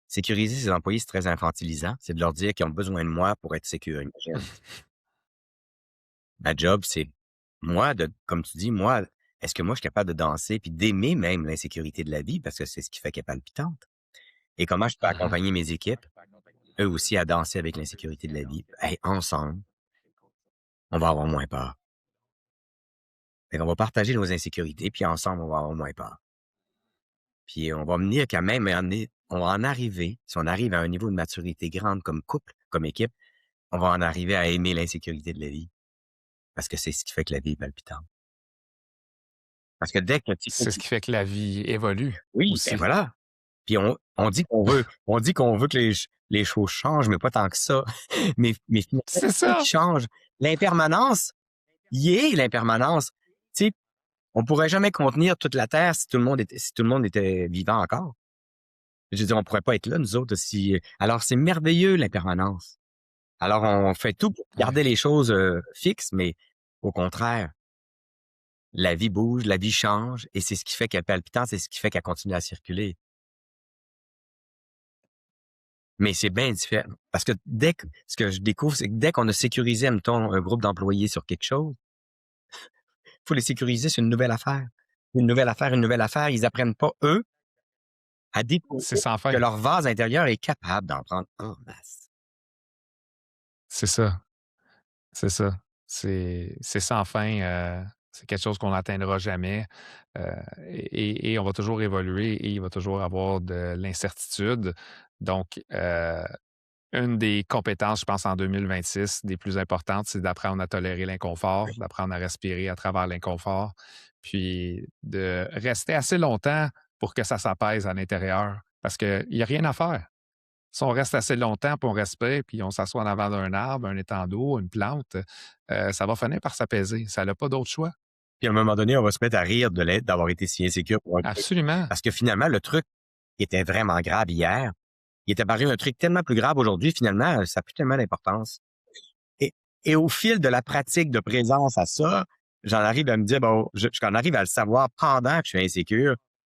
Sécuriser ses employés, c'est très infantilisant. C'est de leur dire qu'ils ont besoin de moi pour être sécure, imagine. Ma job, c'est moi de comme tu dis, moi, est-ce que moi je suis capable de danser puis d'aimer même l'insécurité de la vie parce que c'est ce qui fait qu'elle est palpitante? Et comment je peux Mhm. accompagner mes équipes, eux aussi, à danser avec l'insécurité de la vie? Hey, ensemble, on va avoir moins peur. Fait qu'on va partager nos insécurités, puis ensemble, on va avoir moins peur. Puis on va me dire qu'à même on va en arriver, si on arrive à un niveau de maturité grande comme couple, comme équipe, on va en arriver à aimer l'insécurité de la vie parce que c'est ce qui fait que la vie est palpitante. Parce que dès que tu C'est ce qui fait que la vie évolue oui, ben aussi. voilà. Puis on dit qu'on veut que les choses changent, mais pas tant que ça. Mais finalement, C'est c'est ça qui ça. change. L'impermanence, y est l'impermanence. Tu sais, on pourrait jamais contenir toute la terre si tout le monde était vivant encore. Je veux dire, on pourrait pas être là, nous autres, si alors c'est merveilleux l'impermanence. Alors on fait tout pour Ouais. garder les choses, fixes, mais au contraire, la vie bouge, la vie change et c'est ce qui fait qu'elle est palpitante, c'est ce qui fait qu'elle continue à circuler. Mais c'est bien différent. Parce que ce que je découvre, c'est que dès qu'on a sécurisé, mettons, un groupe d'employés sur quelque chose, il faut les sécuriser sur une nouvelle affaire. Une nouvelle affaire, une nouvelle affaire. Ils apprennent pas, eux, à découvrir C'est sans que fin. leur vase intérieur est capable d'en prendre en masse. C'est ça. C'est ça. C'est sans fin, c'est quelque chose qu'on n'atteindra jamais, heu, et on va toujours évoluer et il va toujours avoir de l'incertitude. Donc, une des compétences, je pense, en 2026, des plus importantes, c'est d'apprendre à tolérer l'inconfort, Oui. d'apprendre à respirer à travers l'inconfort, puis de rester assez longtemps pour que ça s'apaise à l'intérieur parce qu'il y a rien à faire. Si on reste assez longtemps, puis on respire, puis on s'assoit en avant d'un arbre, un étang d'eau, une plante, ça va finir par s'apaiser. Ça n'a pas d'autre choix. Puis à un moment donné, on va se mettre à rire de l'être d'avoir été si insécure pour un truc. Absolument. Parce que finalement, le truc qui était vraiment grave hier, il est apparu un truc tellement plus grave aujourd'hui, finalement, ça n'a plus tellement d'importance. Et et au fil de la pratique de présence à ça, j'en arrive à me dire, bon, j'en arrive à le savoir pendant que je suis insécure,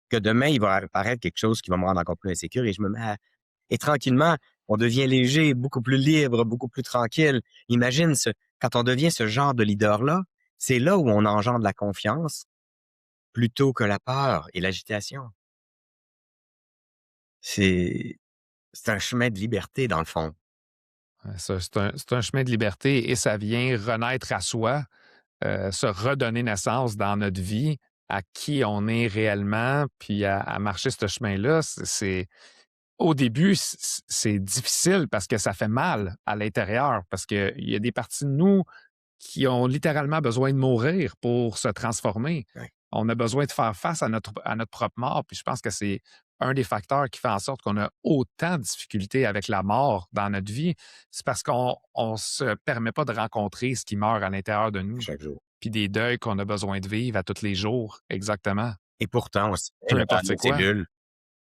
que demain, il va apparaître quelque chose qui va me rendre encore plus insécure et je me mets à et tranquillement, on devient léger, beaucoup plus libre, beaucoup plus tranquille. Imagine quand on devient ce genre de leader-là, c'est là où on engendre la confiance plutôt que la peur et l'agitation. C'est c'est un chemin de liberté dans le fond. Ça, c'est un chemin de liberté et ça vient renaître à soi, se redonner naissance dans notre vie, à qui on est réellement, puis à marcher ce chemin-là. Au début, c'est difficile parce que ça fait mal à l'intérieur, parce qu'il y a des parties de nous qui ont littéralement besoin de mourir pour se transformer. Ouais. On a besoin de faire face à notre propre mort. Puis je pense que c'est un des facteurs qui fait en sorte qu'on a autant de difficultés avec la mort dans notre vie, c'est parce qu'on ne se permet pas de rencontrer ce qui meurt à l'intérieur de nous, chaque jour. puis des deuils qu'on a besoin de vivre à tous les jours, exactement, Et pourtant, on sait peu là, dans importe nos c'est quoi, cellules,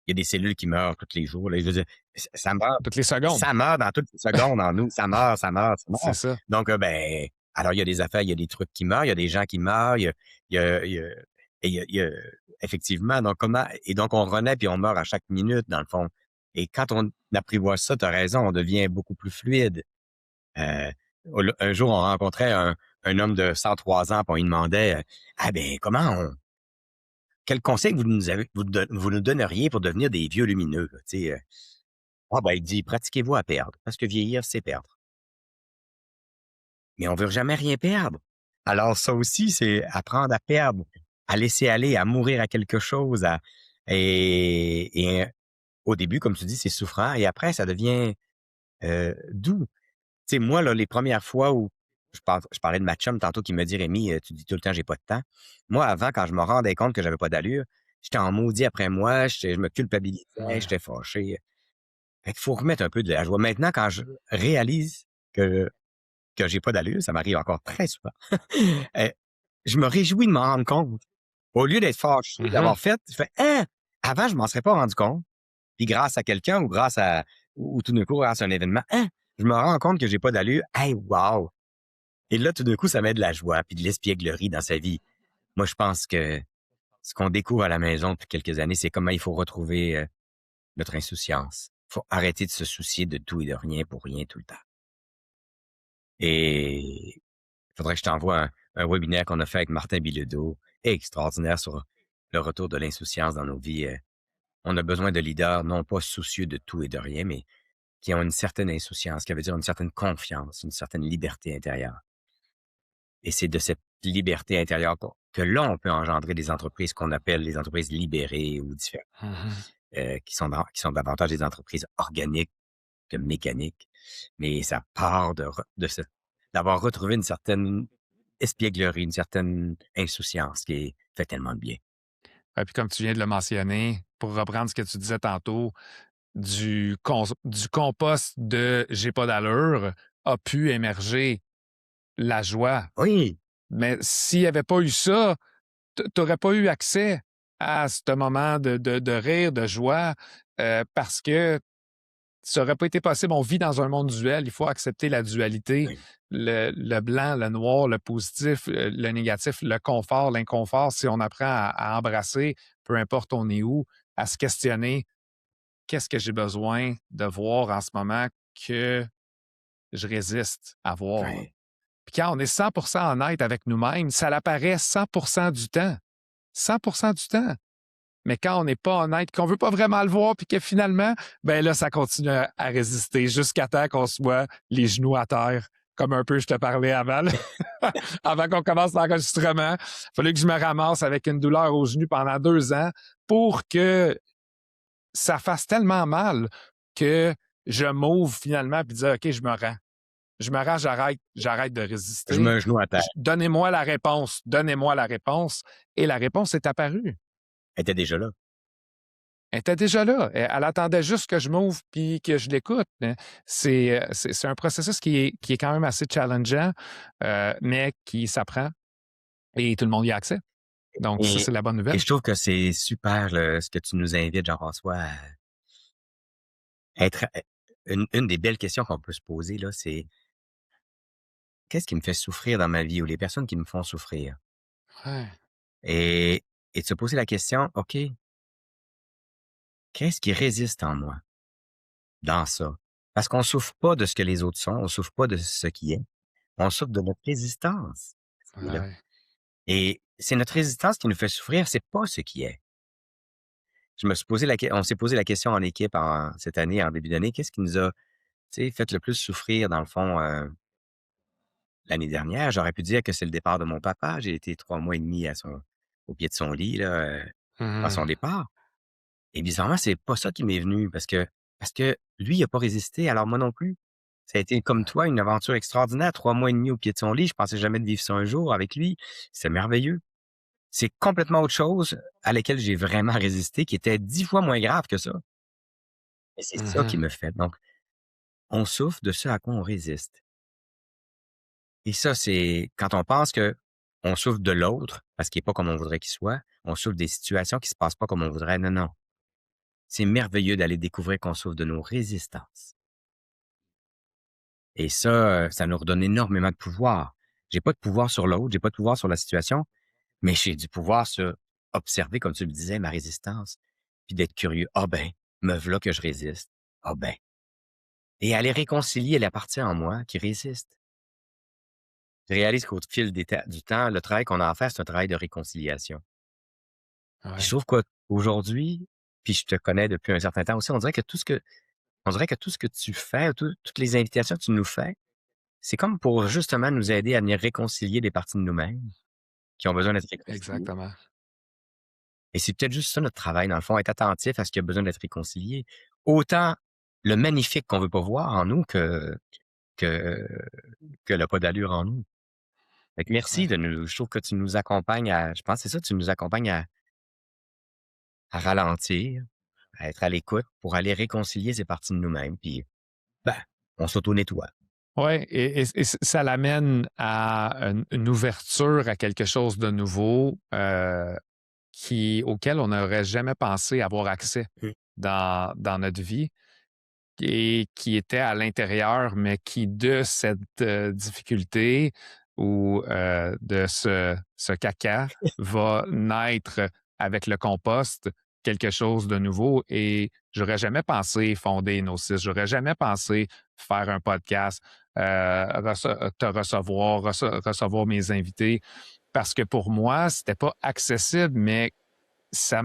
il y a des cellules qui meurent tous les jours, là. Je veux dire, ça meurt toutes les secondes. ça meurt dans toutes les secondes en nous. Ça meurt, ça meurt, ça C'est meurt. ça. Donc, ben, alors il y a des affaires, il y a des trucs qui meurent, il y a des gens qui meurent, il y a et il y a effectivement, donc donc on renaît puis on meurt à chaque minute, dans le fond. Et quand on apprivoise ça, tu as raison, on devient beaucoup plus fluide. Heu, un jour, on rencontrait un homme de 103 ans, puis on lui demandait, «Ah ben, quel conseil vous nous donneriez pour devenir des vieux lumineux?» Là, tu sais, ah ben, il dit: «Pratiquez-vous à perdre, parce que vieillir, c'est perdre». Mais on veut jamais rien perdre. Alors ça aussi, c'est apprendre à perdre, à laisser aller, à mourir à quelque chose, et au début, comme tu dis, c'est souffrant et après ça devient, doux. Tu sais, moi, là, les premières fois où je parlais de ma chum tantôt qui me dit: «Rémi, tu dis tout le temps: "J'ai pas de temps"». Moi, avant, quand je me rendais compte que j'avais pas d'allure, j'étais en maudit après moi, je me culpabilisais, Ouais. j'étais fâché. Fait qu'il faut remettre un peu de la joie. Maintenant, quand je réalise que j'ai pas d'allure, ça m'arrive encore très souvent, heu, je me réjouis de m'en rendre compte. Au lieu d'être fâché Mhm. d'avoir fait, je fais: «Hein! Avant, je m'en serais pas rendu compte». Puis grâce à quelqu'un ou ou tout d'un coup, grâce à un événement, «Hein! Je me rends compte que j'ai pas d'allure. Hey, wow!» Et là, tout d'un coup, ça met de la joie puis de l'espièglerie dans sa vie. Moi, je pense que ce qu'on découvre à la maison depuis quelques années, c'est comment il faut retrouver, notre insouciance. Faut arrêter de se soucier de tout et de rien pour rien tout le temps. Et il faudrait que je t'envoie un webinaire qu'on a fait avec Martin Bilodeau, extraordinaire sur le retour de l'insouciance dans nos vies. On a besoin de leaders, non pas soucieux de tout et de rien, mais qui ont une certaine insouciance, qui veut dire une certaine confiance, une certaine liberté intérieure. Et c'est de cette liberté intérieure que là, on peut engendrer des entreprises qu'on appelle les entreprises libérées ou différentes, Mhm. qui sont davantage des entreprises organiques que mécaniques. Mais ça part d'avoir retrouvé une certaine espièglerie, une certaine insouciance qui fait tellement de bien. Et puis comme tu viens de le mentionner, pour reprendre ce que tu disais tantôt, du compost de j'ai pas d'allure a pu émerger la joie. Oui, Mais s'il n'y avait pas eu ça, tu n'aurais pas eu accès à ce moment de rire, de joie, parce que ça n'aurait pas été possible. On vit dans un monde duel. Il faut accepter la dualité, oui, le blanc, le noir, le positif, le négatif, le confort, l'inconfort. Si on apprend à embrasser, peu importe on est où, à se questionner, qu'est-ce que j'ai besoin de voir en ce moment que je résiste à voir? oui. Puis quand on est 100% honnête avec nous-mêmes, ça l'apparaît 100% du temps. 100% du temps. Mais quand on n'est pas honnête, qu'on veut pas vraiment le voir, puis que finalement, ben là, ça continue à résister jusqu'à temps qu'on soit les genoux à terre, comme un peu je te parlais avant, là. Avant qu'on commence l'enregistrement. Il fallait que je me ramasse avec une douleur aux genoux pendant 2 ans pour que ça fasse tellement mal que je m'ouvre finalement puis dire OK, je me rends. Je me rends, j'arrête de Je mets résister. un genou à terre. Donnez-moi la réponse. Donnez-moi la réponse. Et la réponse est apparue. Elle était déjà là. Elle était déjà là. Elle attendait juste que je m'ouvre puis que je l'écoute, hein. C'est un processus qui est quand même assez challengeant, mais qui s'apprend et tout le monde y a accès. Donc ça, Et, c'est la bonne et nouvelle. je trouve que c'est super ce que tu nous invites, Jean-François, à être. Une des belles questions qu'on peut se poser, là, c'est qu'est-ce qui me fait souffrir dans ma vie ou les personnes qui me font souffrir? Ouais, Et, et de se poser la question, OK, qu'est-ce qui résiste en moi dans ça? Parce qu'on souffre pas de ce que les autres sont, on souffre pas de ce qui est, on souffre de notre résistance qui est là. ouais. Et c'est notre résistance qui nous fait souffrir, c'est pas ce qui est. Je me suis posé on s'est posé la question en équipe cette année, en début d'année, qu'est-ce qui nous a, tu sais, fait le plus souffrir dans le fond l'année dernière? J'aurais pu dire que c'est le départ de mon papa. J'ai été 3 mois et demi au pied de son lit là, à Mmh. son départ. Et bizarrement, c'est pas ça qui m'est venu parce que lui, il a pas résisté, alors moi non plus. Ça a été comme toi, une aventure extraordinaire, 3 mois et demi au pied de son lit. Je pensais jamais de vivre ça un jour avec lui. C'est merveilleux. C'est complètement autre chose à laquelle j'ai vraiment résisté, qui était 10 fois moins grave que ça. Et c'est ça qui Mhm. me fait. Donc, on souffre de ce à quoi on résiste. Et ça, c'est quand on pense que on souffre de l'autre parce qu'il est pas comme on voudrait qu'il soit, on souffre des situations qui se passent pas comme on voudrait. Non, non. C'est merveilleux d'aller découvrir qu'on souffre de nos résistances. Et ça, ça nous redonne énormément de pouvoir. J'ai pas de pouvoir sur l'autre, j'ai pas de pouvoir sur la situation, mais j'ai du pouvoir sur observer, comme tu le disais, ma résistance, puis d'être curieux. Ah ben, me v'là que je résiste. Ah ben. Et aller réconcilier la partie en moi qui résiste. Je réalise qu'au fil du temps, le travail qu'on a à faire, c'est un travail de réconciliation. Puis je Ouais, trouve qu'aujourd'hui, puis je te connais depuis un certain temps aussi, on dirait que tout ce que tu fais, toutes les invitations que tu nous fais, c'est comme pour justement nous aider à venir réconcilier des parties de nous-mêmes qui ont besoin d'être réconciliées. exactement. Et c'est peut-être juste ça notre travail, dans le fond, être attentif à ce qui a besoin d'être réconcilié. Autant le magnifique qu'on veut pas voir en nous que, que le pas d'allure en nous. Fait que merci Ouais. de nous, je trouve que tu nous accompagnes je pense que c'est ça, tu nous accompagnes à ralentir, à être à l'écoute pour aller réconcilier ces parties de nous-mêmes. Puis, ben, on s'auto-nettoie. Ouais, et ça l'amène à une ouverture à quelque chose de nouveau auquel on n'aurait jamais pensé avoir accès Mmh. dans notre vie et qui était à l'intérieur, mais qui, de cette difficulté ou de ce caca, va naître avec le compost quelque chose de nouveau. Et j'aurais jamais pensé fonder nos six, j'aurais jamais pensé faire un podcast, te recevoir, recevoir mes invités, parce que pour moi, c'était pas accessible, mais ça,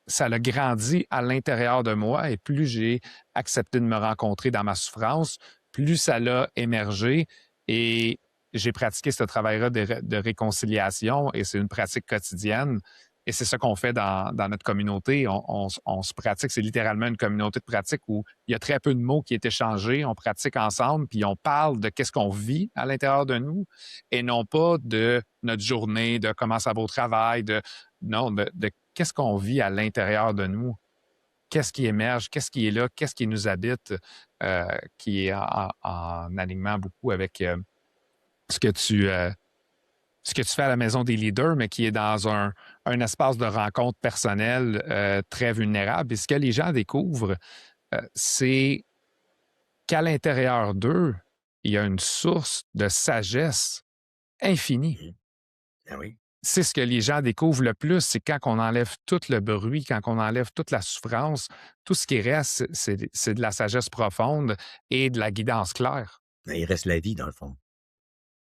ça l'a grandi à l'intérieur de moi et plus j'ai accepté de me rencontrer dans ma souffrance, plus ça l'a émergé et j'ai pratiqué ce travail-là de réconciliation et c'est une pratique quotidienne. Et c'est ça qu'on fait dans notre communauté. On se pratique, c'est littéralement une communauté de pratique où il y a très peu de mots qui est échangés, on pratique ensemble, puis on parle de qu'est-ce qu'on vit à l'intérieur de nous et non pas de notre journée, de comment ça va au travail, non, de qu'est-ce qu'on vit à l'intérieur de nous, qu'est-ce qui émerge, qu'est-ce qui est là, qu'est-ce qui nous habite, qui est en alignement beaucoup avec ce que tu euh, ce que tu fais à la maison des leaders, mais qui est dans un espace de rencontre personnelle très vulnérable. Et ce que les gens découvrent, c'est qu'à l'intérieur d'eux, il y a une source de sagesse infinie. Mmh. Ah oui. C'est ce que les gens découvrent le plus, c'est quand on enlève tout le bruit, quand on enlève toute la souffrance, tout ce qui reste, c'est de la sagesse profonde et de la guidance claire. Ben, il reste la vie, dans le fond.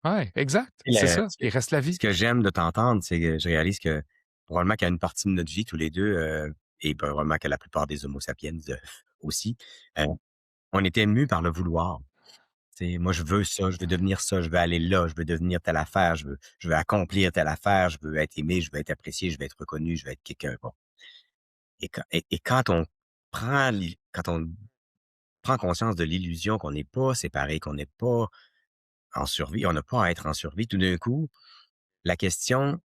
Oui, exact, Et c'est le ça. Il reste la ce vie. que j'aime de t'entendre, c'est que je réalise que probablement qu'il y a une partie de notre vie tous les 2, et probablement que la plupart des homo sapiens, aussi, heu, on était mus par le vouloir. Tu sais, moi, je veux ça, je veux devenir ça, je veux aller là, je veux devenir telle affaire, je veux accomplir telle affaire, je veux être aimé, je veux être apprécié, je veux être reconnu, je veux être quelqu'un. Bon. Et quand on quand on prend conscience de l'illusion qu'on n'est pas séparé, qu'on n'est pas en survie, on n'a pas à être en survie, tout d'un coup, la question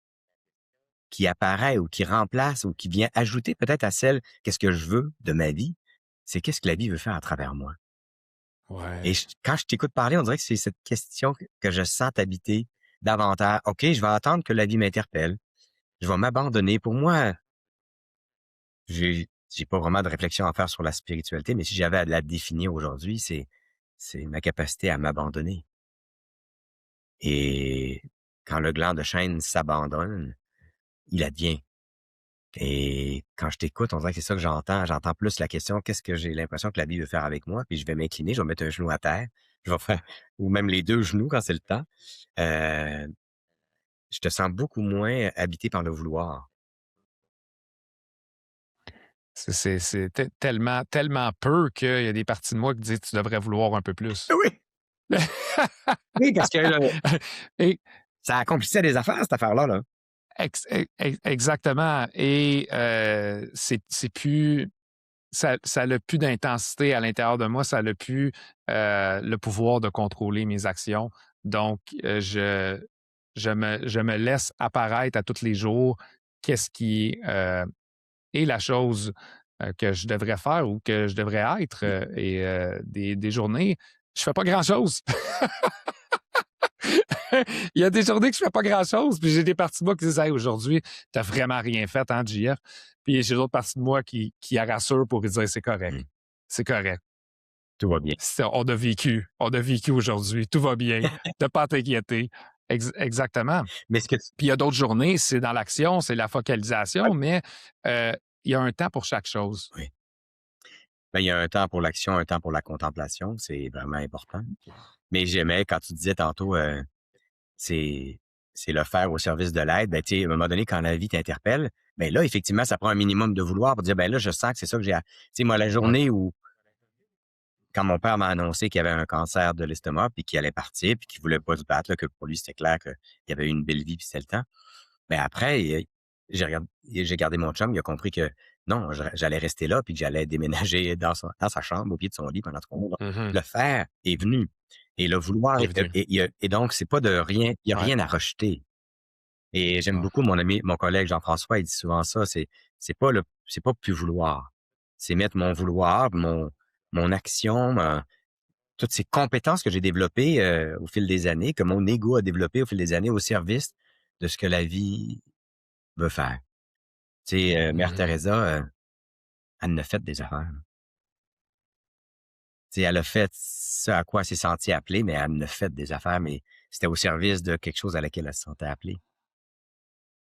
qui apparaît ou qui remplace ou qui vient ajouter peut-être à celle «Qu'est-ce que je veux de ma vie?» c'est «Qu'est-ce que la vie veut faire à travers moi?» Et Ouais. quand je t'écoute parler, on dirait que c'est cette question que je sens t'habiter davantage. OK, je vais attendre que la vie m'interpelle. Je vais m'abandonner. Pour moi, j'ai pas vraiment de réflexion à faire sur la spiritualité, mais si j'avais à la définir aujourd'hui, c'est ma capacité à m'abandonner. Et quand le gland de chêne s'abandonne, il advient. Et quand je t'écoute, on dirait que c'est ça que j'entends. J'entends plus la question: «Qu'est-ce que j'ai l'impression que la vie veut faire avec moi?» Puis je vais m'incliner, je vais mettre un genou à terre, je vais faire ou même les 2 genoux quand c'est le temps. Heu, je te sens beaucoup moins habité par le vouloir. C'est tellement, tellement peu qu'il y a des parties de moi qui disent tu devrais vouloir un peu plus. Oui, oui, parce que là, Et ça accomplissait des affaires cette affaire-là, là. exactement. Et c'est plus. Ça n'a plus d'intensité à l'intérieur de moi, ça n'a plus le pouvoir de contrôler mes actions. Donc, je me laisse apparaître à tous les jours qu'est-ce qui est la chose que je devrais faire ou que je devrais être. Des journées, je fais pas grand-chose. Il y a des journées que je fais pas grand-chose, puis j'ai des parties de moi qui disent hey, aujourd'hui, tu n'as vraiment rien fait, hein, JF? Puis j'ai d'autres parties de moi qui la rassurent pour dire c'est correct. C'est correct. Tout va bien. On a vécu aujourd'hui, tout va bien, ne pas t'inquiéter. Exactement. Mais Puis il y a d'autres journées, c'est dans l'action, c'est la focalisation, mais il y a un temps pour chaque chose. Oui. Ben, il y a un temps pour l'action, un temps pour la contemplation, c'est vraiment important. Mais j'aimais quand tu disais tantôt, c'est le faire au service de l'aide. Ben, tu sais, à un moment donné, quand la vie t'interpelle, ben là, effectivement, ça prend un minimum de vouloir pour dire, ben là, je sens que c'est ça que j'ai à... Tu sais, moi, la journée où, quand mon père m'a annoncé qu'il avait un cancer de l'estomac, puis qu'il allait partir, puis qu'il voulait pas se battre, là, que pour lui, c'était clair qu'il avait eu une belle vie, puis c'était le temps. Mais après, j'ai gardé mon chum, il a compris que non, j'allais rester là, puis que j'allais déménager dans sa chambre, au pied de son lit pendant 3 mois. Le faire est venu. Et le vouloir Est venu. et donc, c'est pas de rien, il y a rien à rejeter. Et j'aime beaucoup mon collègue Jean-François, il dit souvent ça, c'est pas plus vouloir. C'est mettre mon vouloir, mon action, toutes ces compétences que j'ai développées au fil des années, que mon ego a développé au fil des années au service de ce que la vie veut faire. Tu sais, Mère Teresa, elle en a fait des affaires. Tu sais, elle a fait ce à quoi elle s'est sentie appelée, mais elle en a fait des affaires, mais c'était au service de quelque chose à laquelle elle se sentait appelée.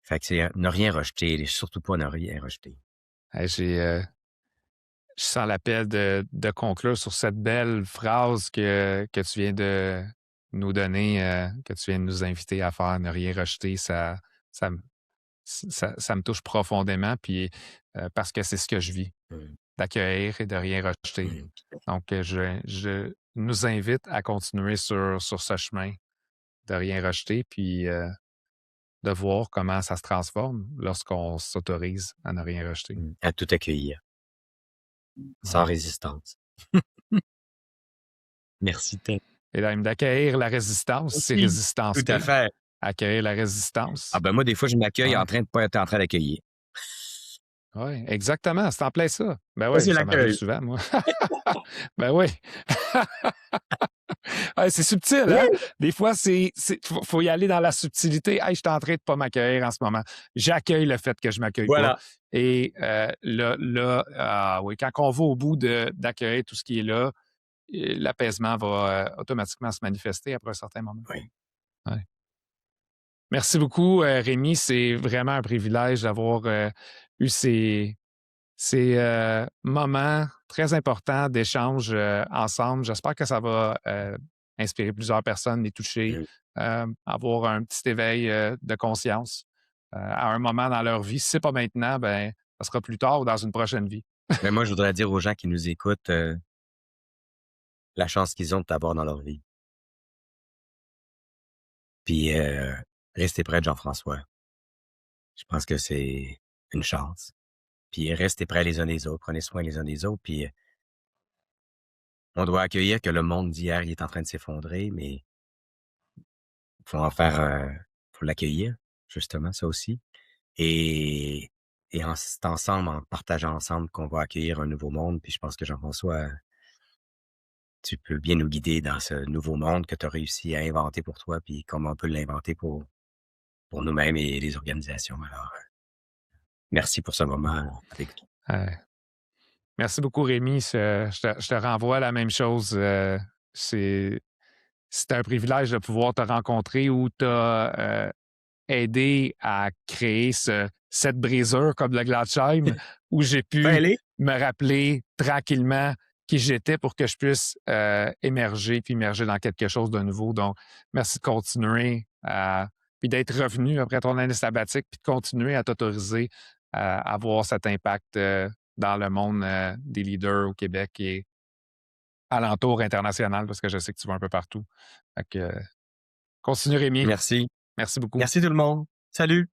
Fait que c'est ne rien rejeter, surtout pas ne rien rejeter. Hey, je sens l'appel de conclure sur cette belle phrase que tu viens de nous donner, que tu viens de nous inviter à faire, ne rien rejeter, ça, me- ça me touche profondément, puis parce que c'est ce que je vis, d'accueillir et de rien rejeter. Donc, je nous invite à continuer sur ce chemin de rien rejeter, puis de voir comment ça se transforme lorsqu'on s'autorise à ne rien rejeter. À tout accueillir, sans résistance. Merci. Et là, d'accueillir la résistance, c'est résistance. Tout à fait. Accueillir la résistance. Ah ben moi, des fois, je m'accueille en train de pas être en train d'accueillir. Oui, exactement. C'est en plein ça. Ben oui, C'est ça m'arrive l'accueil. souvent, moi. Ben oui. Ouais, c'est subtil, hein? Des fois, faut y aller dans la subtilité. Hey, je suis en train de pas m'accueillir en ce moment. J'accueille le fait que je m'accueille pas. Et oui, quand on va au bout d'accueillir tout ce qui est là, l'apaisement va automatiquement se manifester après un certain moment. Oui. Ouais. Merci beaucoup, Rémi. C'est vraiment un privilège d'avoir eu ces moments très importants d'échange ensemble. J'espère que ça va inspirer plusieurs personnes, les toucher, avoir un petit éveil de conscience à un moment dans leur vie. Si ce n'est pas maintenant, ben, ça sera plus tard ou dans une prochaine vie. Mais moi, je voudrais dire aux gens qui nous écoutent la chance qu'ils ont de t'avoir dans leur vie. Puis, restez près de Jean-François. Je pense que c'est une chance. Puis, restez près les uns des autres. Prenez soin les uns des autres. Puis, on doit accueillir que le monde d'hier, il est en train de s'effondrer, mais faut en faire, faut l'accueillir, justement, ça aussi. Et c'est ensemble, en partageant ensemble, qu'on va accueillir un nouveau monde. Puis, je pense que Jean-François, tu peux bien nous guider dans ce nouveau monde que tu as réussi à inventer pour toi, puis comment on peut l'inventer pour nous-mêmes et les organisations. Alors, merci pour ce moment avec toi. Merci beaucoup, Rémi. Je te renvoie à la même chose. C'est un privilège de pouvoir te rencontrer où tu as aidé à créer cette brisure comme le Gladsheim, où j'ai pu me rappeler tranquillement qui j'étais pour que je puisse émerger puis immerger dans quelque chose de nouveau. Donc, merci de continuer puis d'être revenu après ton année sabbatique puis de continuer à t'autoriser à avoir cet impact dans le monde des leaders au Québec et alentour international parce que je sais que tu vas un peu partout. Fait que, continue, Rémi. Merci. Merci beaucoup. Merci tout le monde. Salut.